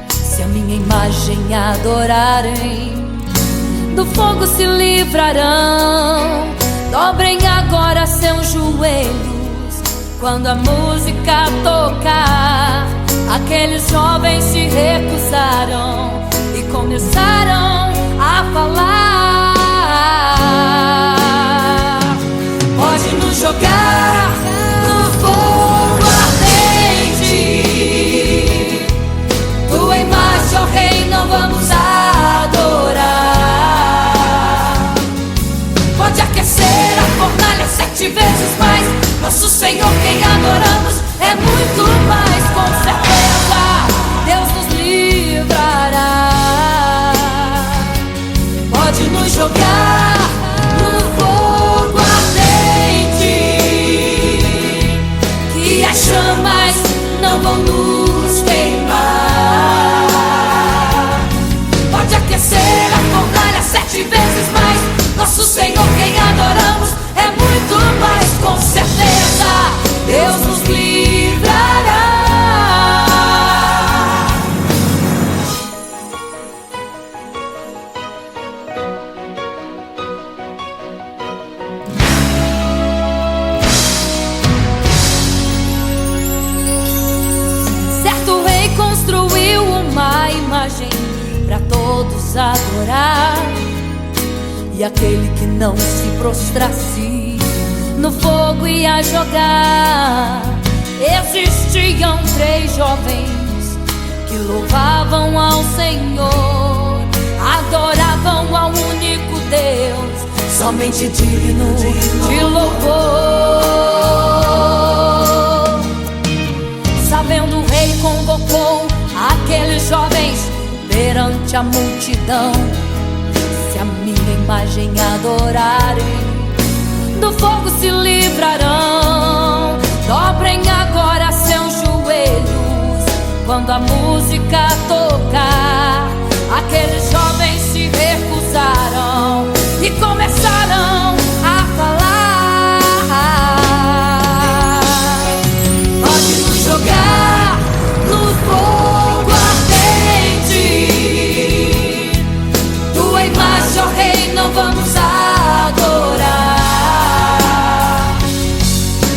Se a minha imagem adorarem, do fogo se livrarão. Dobrem agora seus joelhos quando a música tocar. Aqueles jovens se recusaram e começaram a falar: pode nos jogar no fogo ardente, tua imagem, ó Rei, não vamos adorar. Pode aquecer a fornalha 7 vezes mais, nosso Senhor quem adoramos é muito mais. Com certeza Deus nos livrará. Pode nos jogar no fogo ardente, que as chamas não vão nos queimar. Pode aquecer a fornalha 7 vezes mais, nosso Senhor quem adoramos é muito mais. Com certeza Deus nos livrará. Certo rei construiu uma imagem para todos adorar, e aquele que não se prostrasse no fogo ia jogar. Existiam 3 jovens que louvavam ao Senhor, adoravam ao único Deus, somente digno de louvor. Sabendo, o rei convocou aqueles jovens perante a multidão. Se a minha imagem adorarem, do fogo se livrarão. Dobrem agora seus joelhos quando a música tocar. Aqueles jovens se recusaram e começaram a falar: pode nos jogar no fogo ardente, tua imagem, ó Rei, não vamos adorar.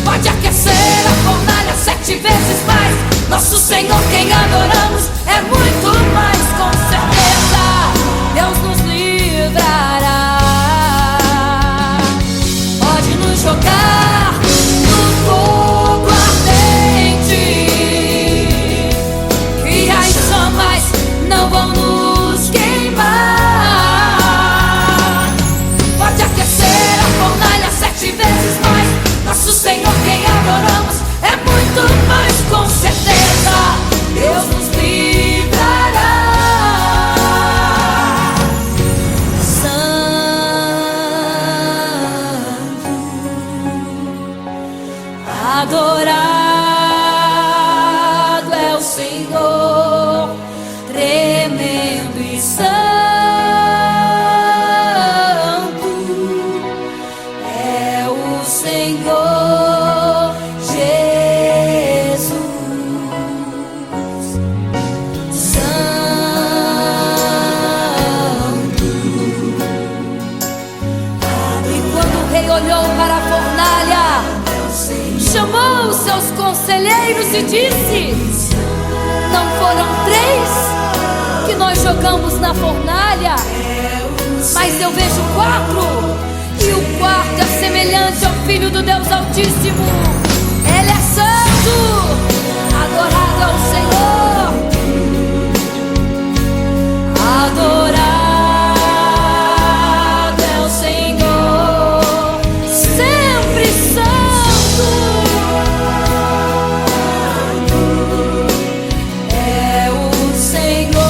Pode aquecer a fornalha 7 vezes mais, nosso Senhor quem adoramos é muito mais. Com certeza Deus nos livrará. Pode nos jogar no fogo ardente, que as chamas não vão nos queimar. Pode aquecer a fornalha 7 vezes mais, nosso Senhor quem adoramos é muito mais. Com certeza Deus nos livrará. Santo, adorado é o Senhor, tremendo e santo é o Senhor Jesus. Santo. E quando o rei olhou para a fornalha, chamou os seus conselheiros e disse: não foram 3 que nós jogamos na fornalha, mas eu vejo 4, e o quarto é semelhante ao Filho do Deus Altíssimo. Ele é santo, adorado ao Senhor, adorado é o Senhor, sempre santo é o Senhor.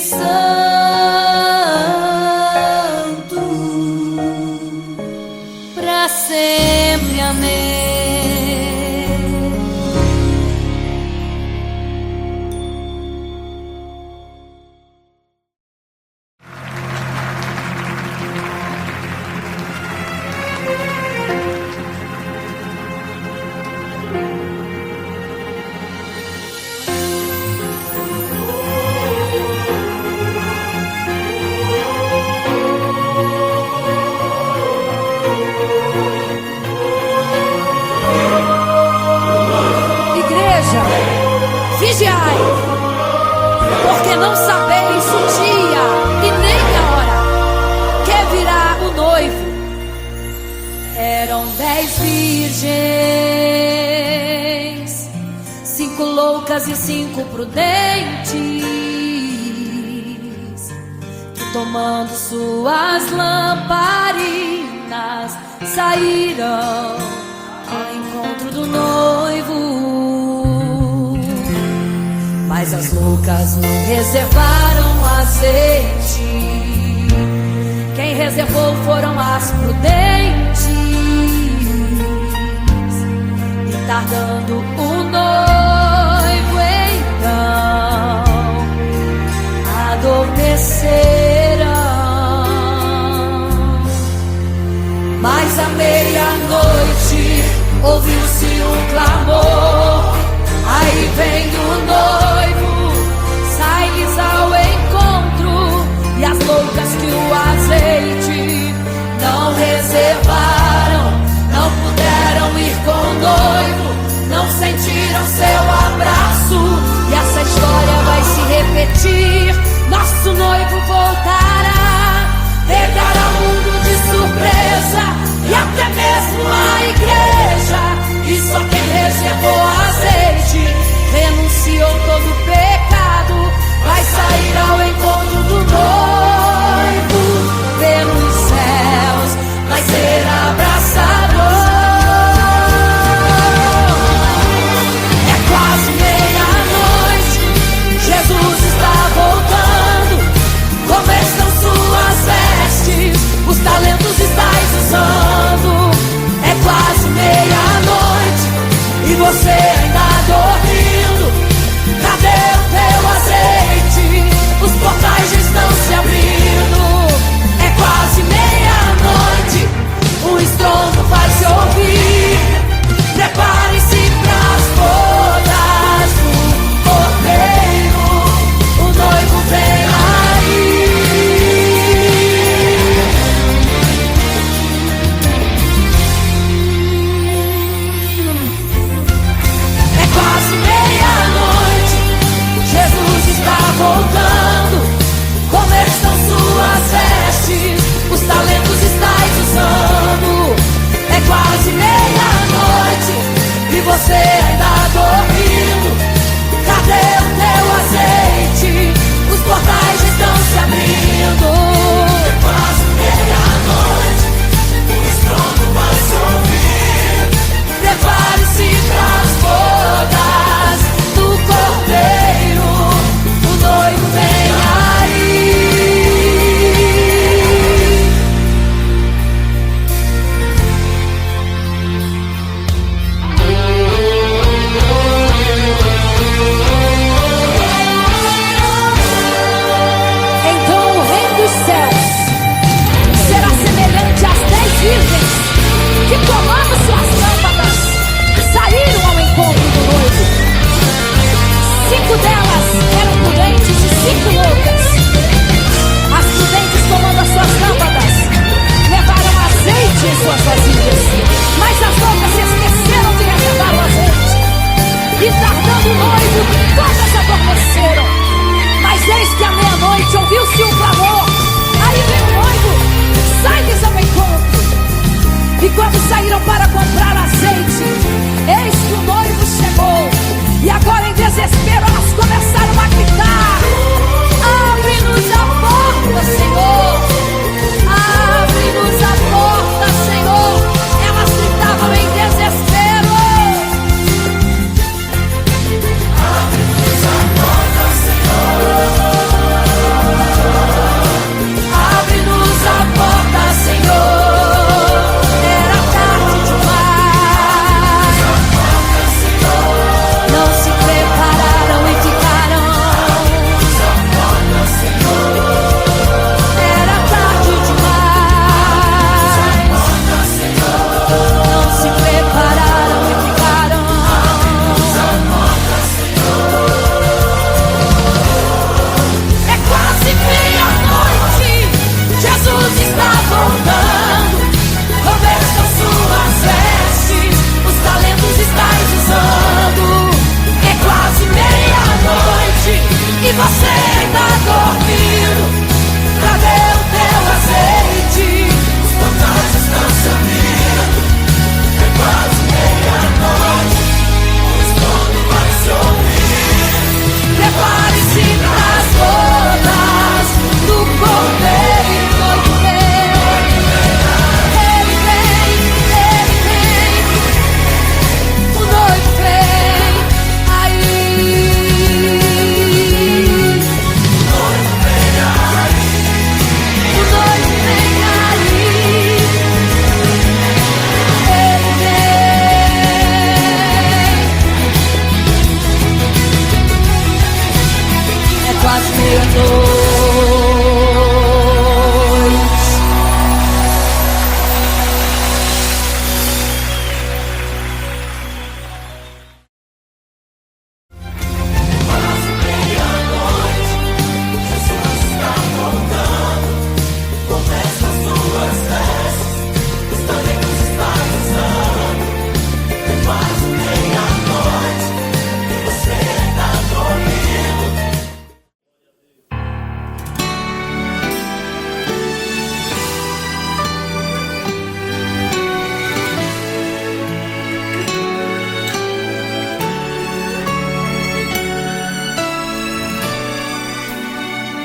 Santo, pra sempre, amém. Vigiai, porque não sabeis o dia e nem a hora que virá o noivo. Eram 10 virgens, 5 loucas e 5 prudentes, que tomando suas lamparinas saíram ao encontro do noivo. Mas as loucas não reservaram azeite, quem reservou foram as prudentes. E tardando o noivo então adormeceram. Mas à meia-noite ouviu-se um clamor, aí vem o noivo, sai-lhes ao encontro. E as loucas que o azeite não reservaram, não puderam ir com o noivo, não sentiram seu abraço. E essa história vai se repetir, nosso noivo voltará, pegará o mundo de surpresa e até mesmo a igreja. E só quem reservou azeite, renunciou todo o pecado, vai sair ao encontro do noivo pelos céus, vai ser abraçador. É quase meia-noite, Jesus está voltando. Como estão suas vestes? Os talentos estáis usando. É quase meia-noite e você ainda dormindo. Cadê o teu azeite? Os portais já estão se abrindo. É quase meia-noite, o estrondo vai se ouvir. Prepare-se pras bodas do Cordeiro, o noivo vem aí. É quase meia-noite, Jesus está voltando. Como estão suas vestes? Os talentos estáis usando. É quase meia-noite e você ainda dormindo. Cadê o teu azeite? Os portais já estão se abrindo. É quase meia-noite, o estrondo vai se ouvir. Prepare-se pras bodas do Cordeiro, o noivo vem aí. Então o reino dos céus será semelhante às 10 virgens que, tomando suas lâmpadas, saíram ao encontro do noivo. 5 delas eram prudentes e 5 loucas. As prudentes, tomando as suas lâmpadas, levaram azeite em suas vasilhas, mas as loucas se esqueceram de reservar o azeite. E tardando o noivo, todas adormeceram. Mas eis que à meia-noite ouviu-se um clamor, aí vem o noivo, sai-lhes ao encontro. E quando saíram para comprar azeite, eis que o noivo chegou. E agora em desespero elas começaram a gritar: abre-nos a porta, Senhor! Abre-nos a porta, Senhor! Elas gritavam em desespero. Abre-nos a porta, Senhor! você tá dormindo, cadê o teu azeite? Os portais estão se abrindo, é quase meia-noite, o estrondo vai se ouvir. Prepare-se pras bodas do Cordeiro. Noite vem, ele vem, o noite vem aí. O noite vem aí. Ele vem. É quase meia-noite.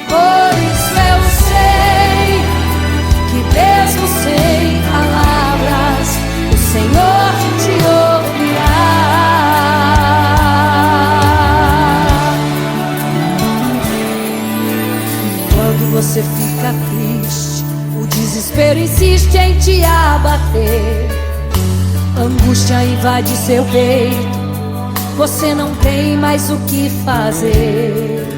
Por isso eu sei que mesmo sem palavras o Senhor te ouvirá. Quando você fica triste, o desespero insiste em te abater, a angústia invade seu peito, você não tem mais o que fazer.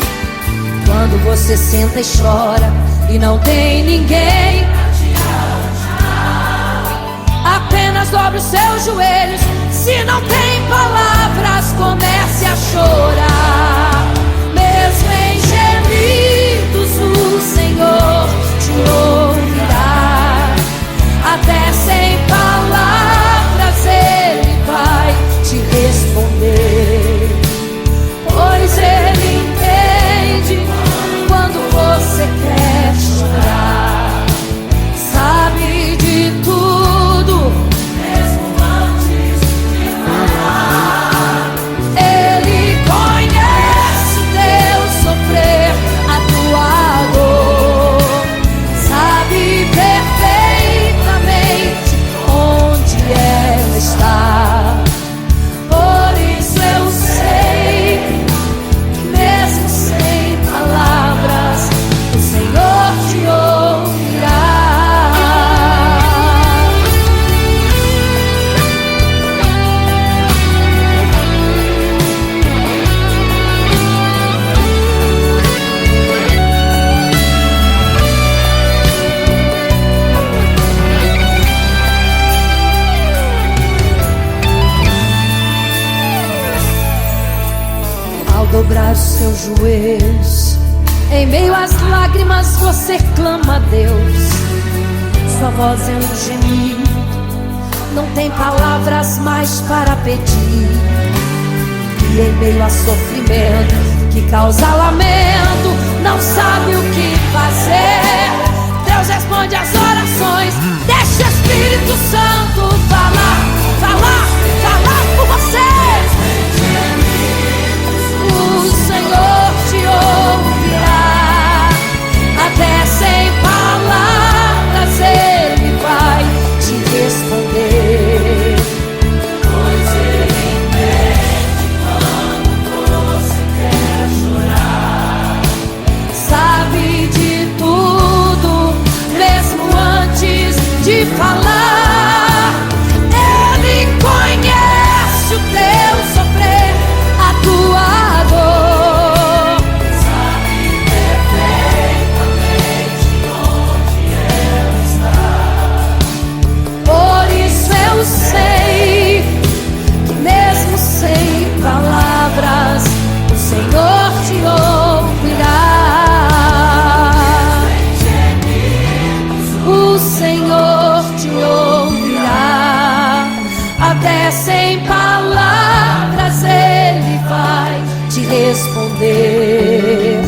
Quando você senta e chora e não tem ninguém pra te ajudar, apenas dobre os seus joelhos. Se não tem palavras, comece a chorar. Mesmo em gemidos, o Senhor te ouvirá. Até sem palavras, Ele vai te responder, pois Ele entende quando você quer chorar. Sabe de tudo, mesmo antes de falar. Ele conhece o teu sofrer, a tua dor. Sabe perfeitamente onde ela está. Por isso eu sei que mesmo sem palavras o Senhor te ouvirá. Ao dobrar os seus joelhos, em meio às lágrimas você clama a Deus. Sua voz é um gemido, não tem palavras mais para pedir. E em meio a sofrimento que causa lamento, não sabe o que fazer. Deus responde às orações, deixa o Espírito Santo falar, falar, falar por você. O Senhor te ouvirá. Até sem palavras Ele vai te responder, pois Ele entende quando você quer chorar. Sabe de tudo, mesmo antes de falar. Ele conhece o teu sofrer, a tua dor. Sabe perfeitamente onde ela está. Por isso eu sei que mesmo sem palavras o Senhor te ouvirá. O Senhor te ouvirá. Até sem palavras Ele vai te responder.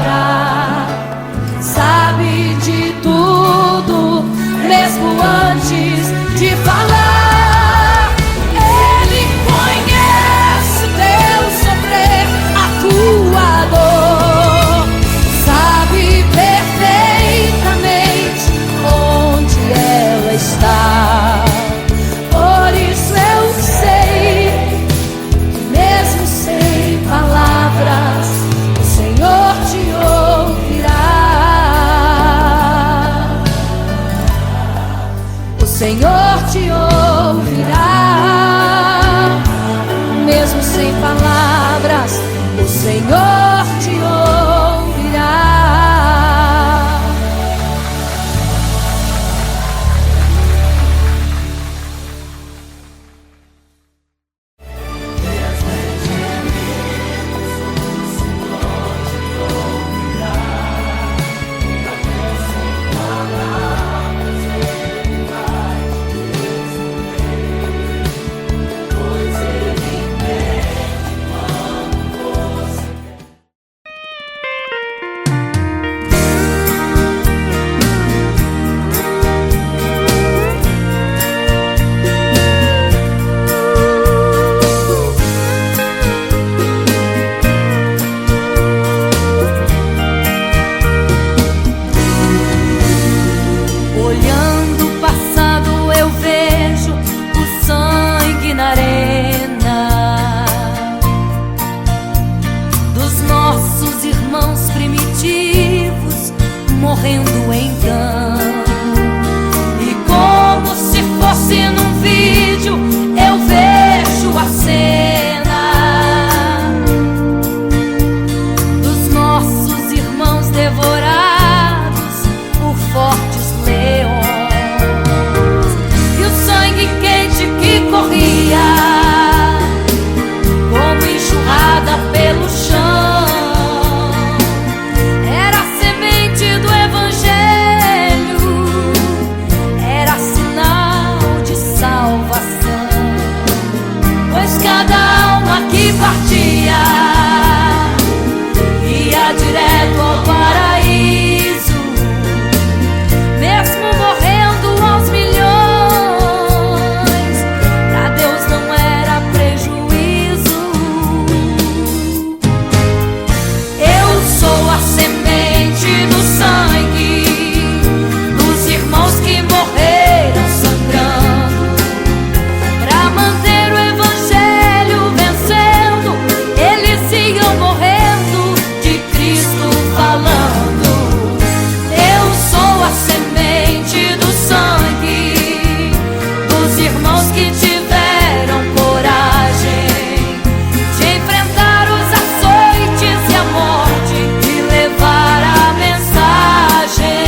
ouvirá. Sabe de tudo, mesmo antes de falar. Ele conhece teu sofrer, a tua dor. Sabe perfeitamente onde ela está. Por isso eu sei que mesmo sem palavras, o Senhor te ouvirá. O Senhor te ouvirá. Mesmo sem palavras, o Senhor te ouvirá. Olhando o passado eu vejo o sangue na arena dos nossos irmãos primitivos morrendo então. E como se fosse num vídeo eu vejo a cena dos nossos irmãos devorados por fortes leões. E o sangue quente que corria como enxurrada pelo chão era a semente do evangelho, era sinal de salvação. Pois cada alma que partia ia direto ao paraíso, mesmo morrendo aos milhões. Pra Deus não era prejuízo. Eu sou a semente do sangue dos irmãos que morreram sangrando pra manter o evangelho vencendo. Eles iam morrendo de Cristo falando. Eu sou a semente do sangue dos irmãos que tiveram coragem de enfrentar os açoites e a morte e levar a mensagem.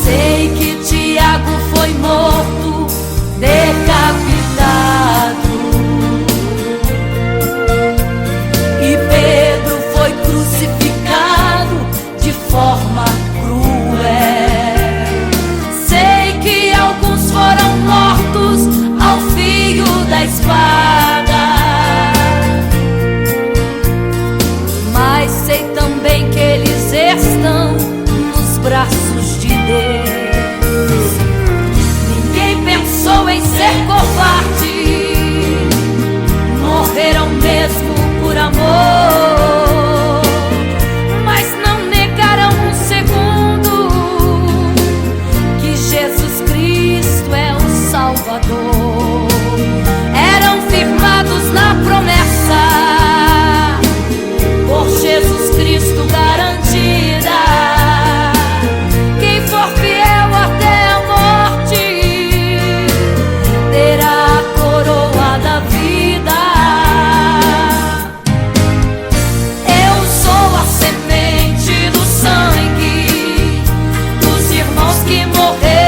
Sei que Tiago foi morto, decapitado, e Pedro foi crucificado de forma cruel. Sei que alguns foram mortos ao fio da espada, mas sei também que eles estão nos braços de Deus. Ninguém pensou em ser covarde, morreram mesmo por amor, mas não negaram um segundo que Jesus Cristo é o Salvador. Eram firmados na promessa, por Jesus Cristo garantida. Quem for fiel até a morte terá a coroa da vida. Eu sou a semente do sangue dos irmãos que morreram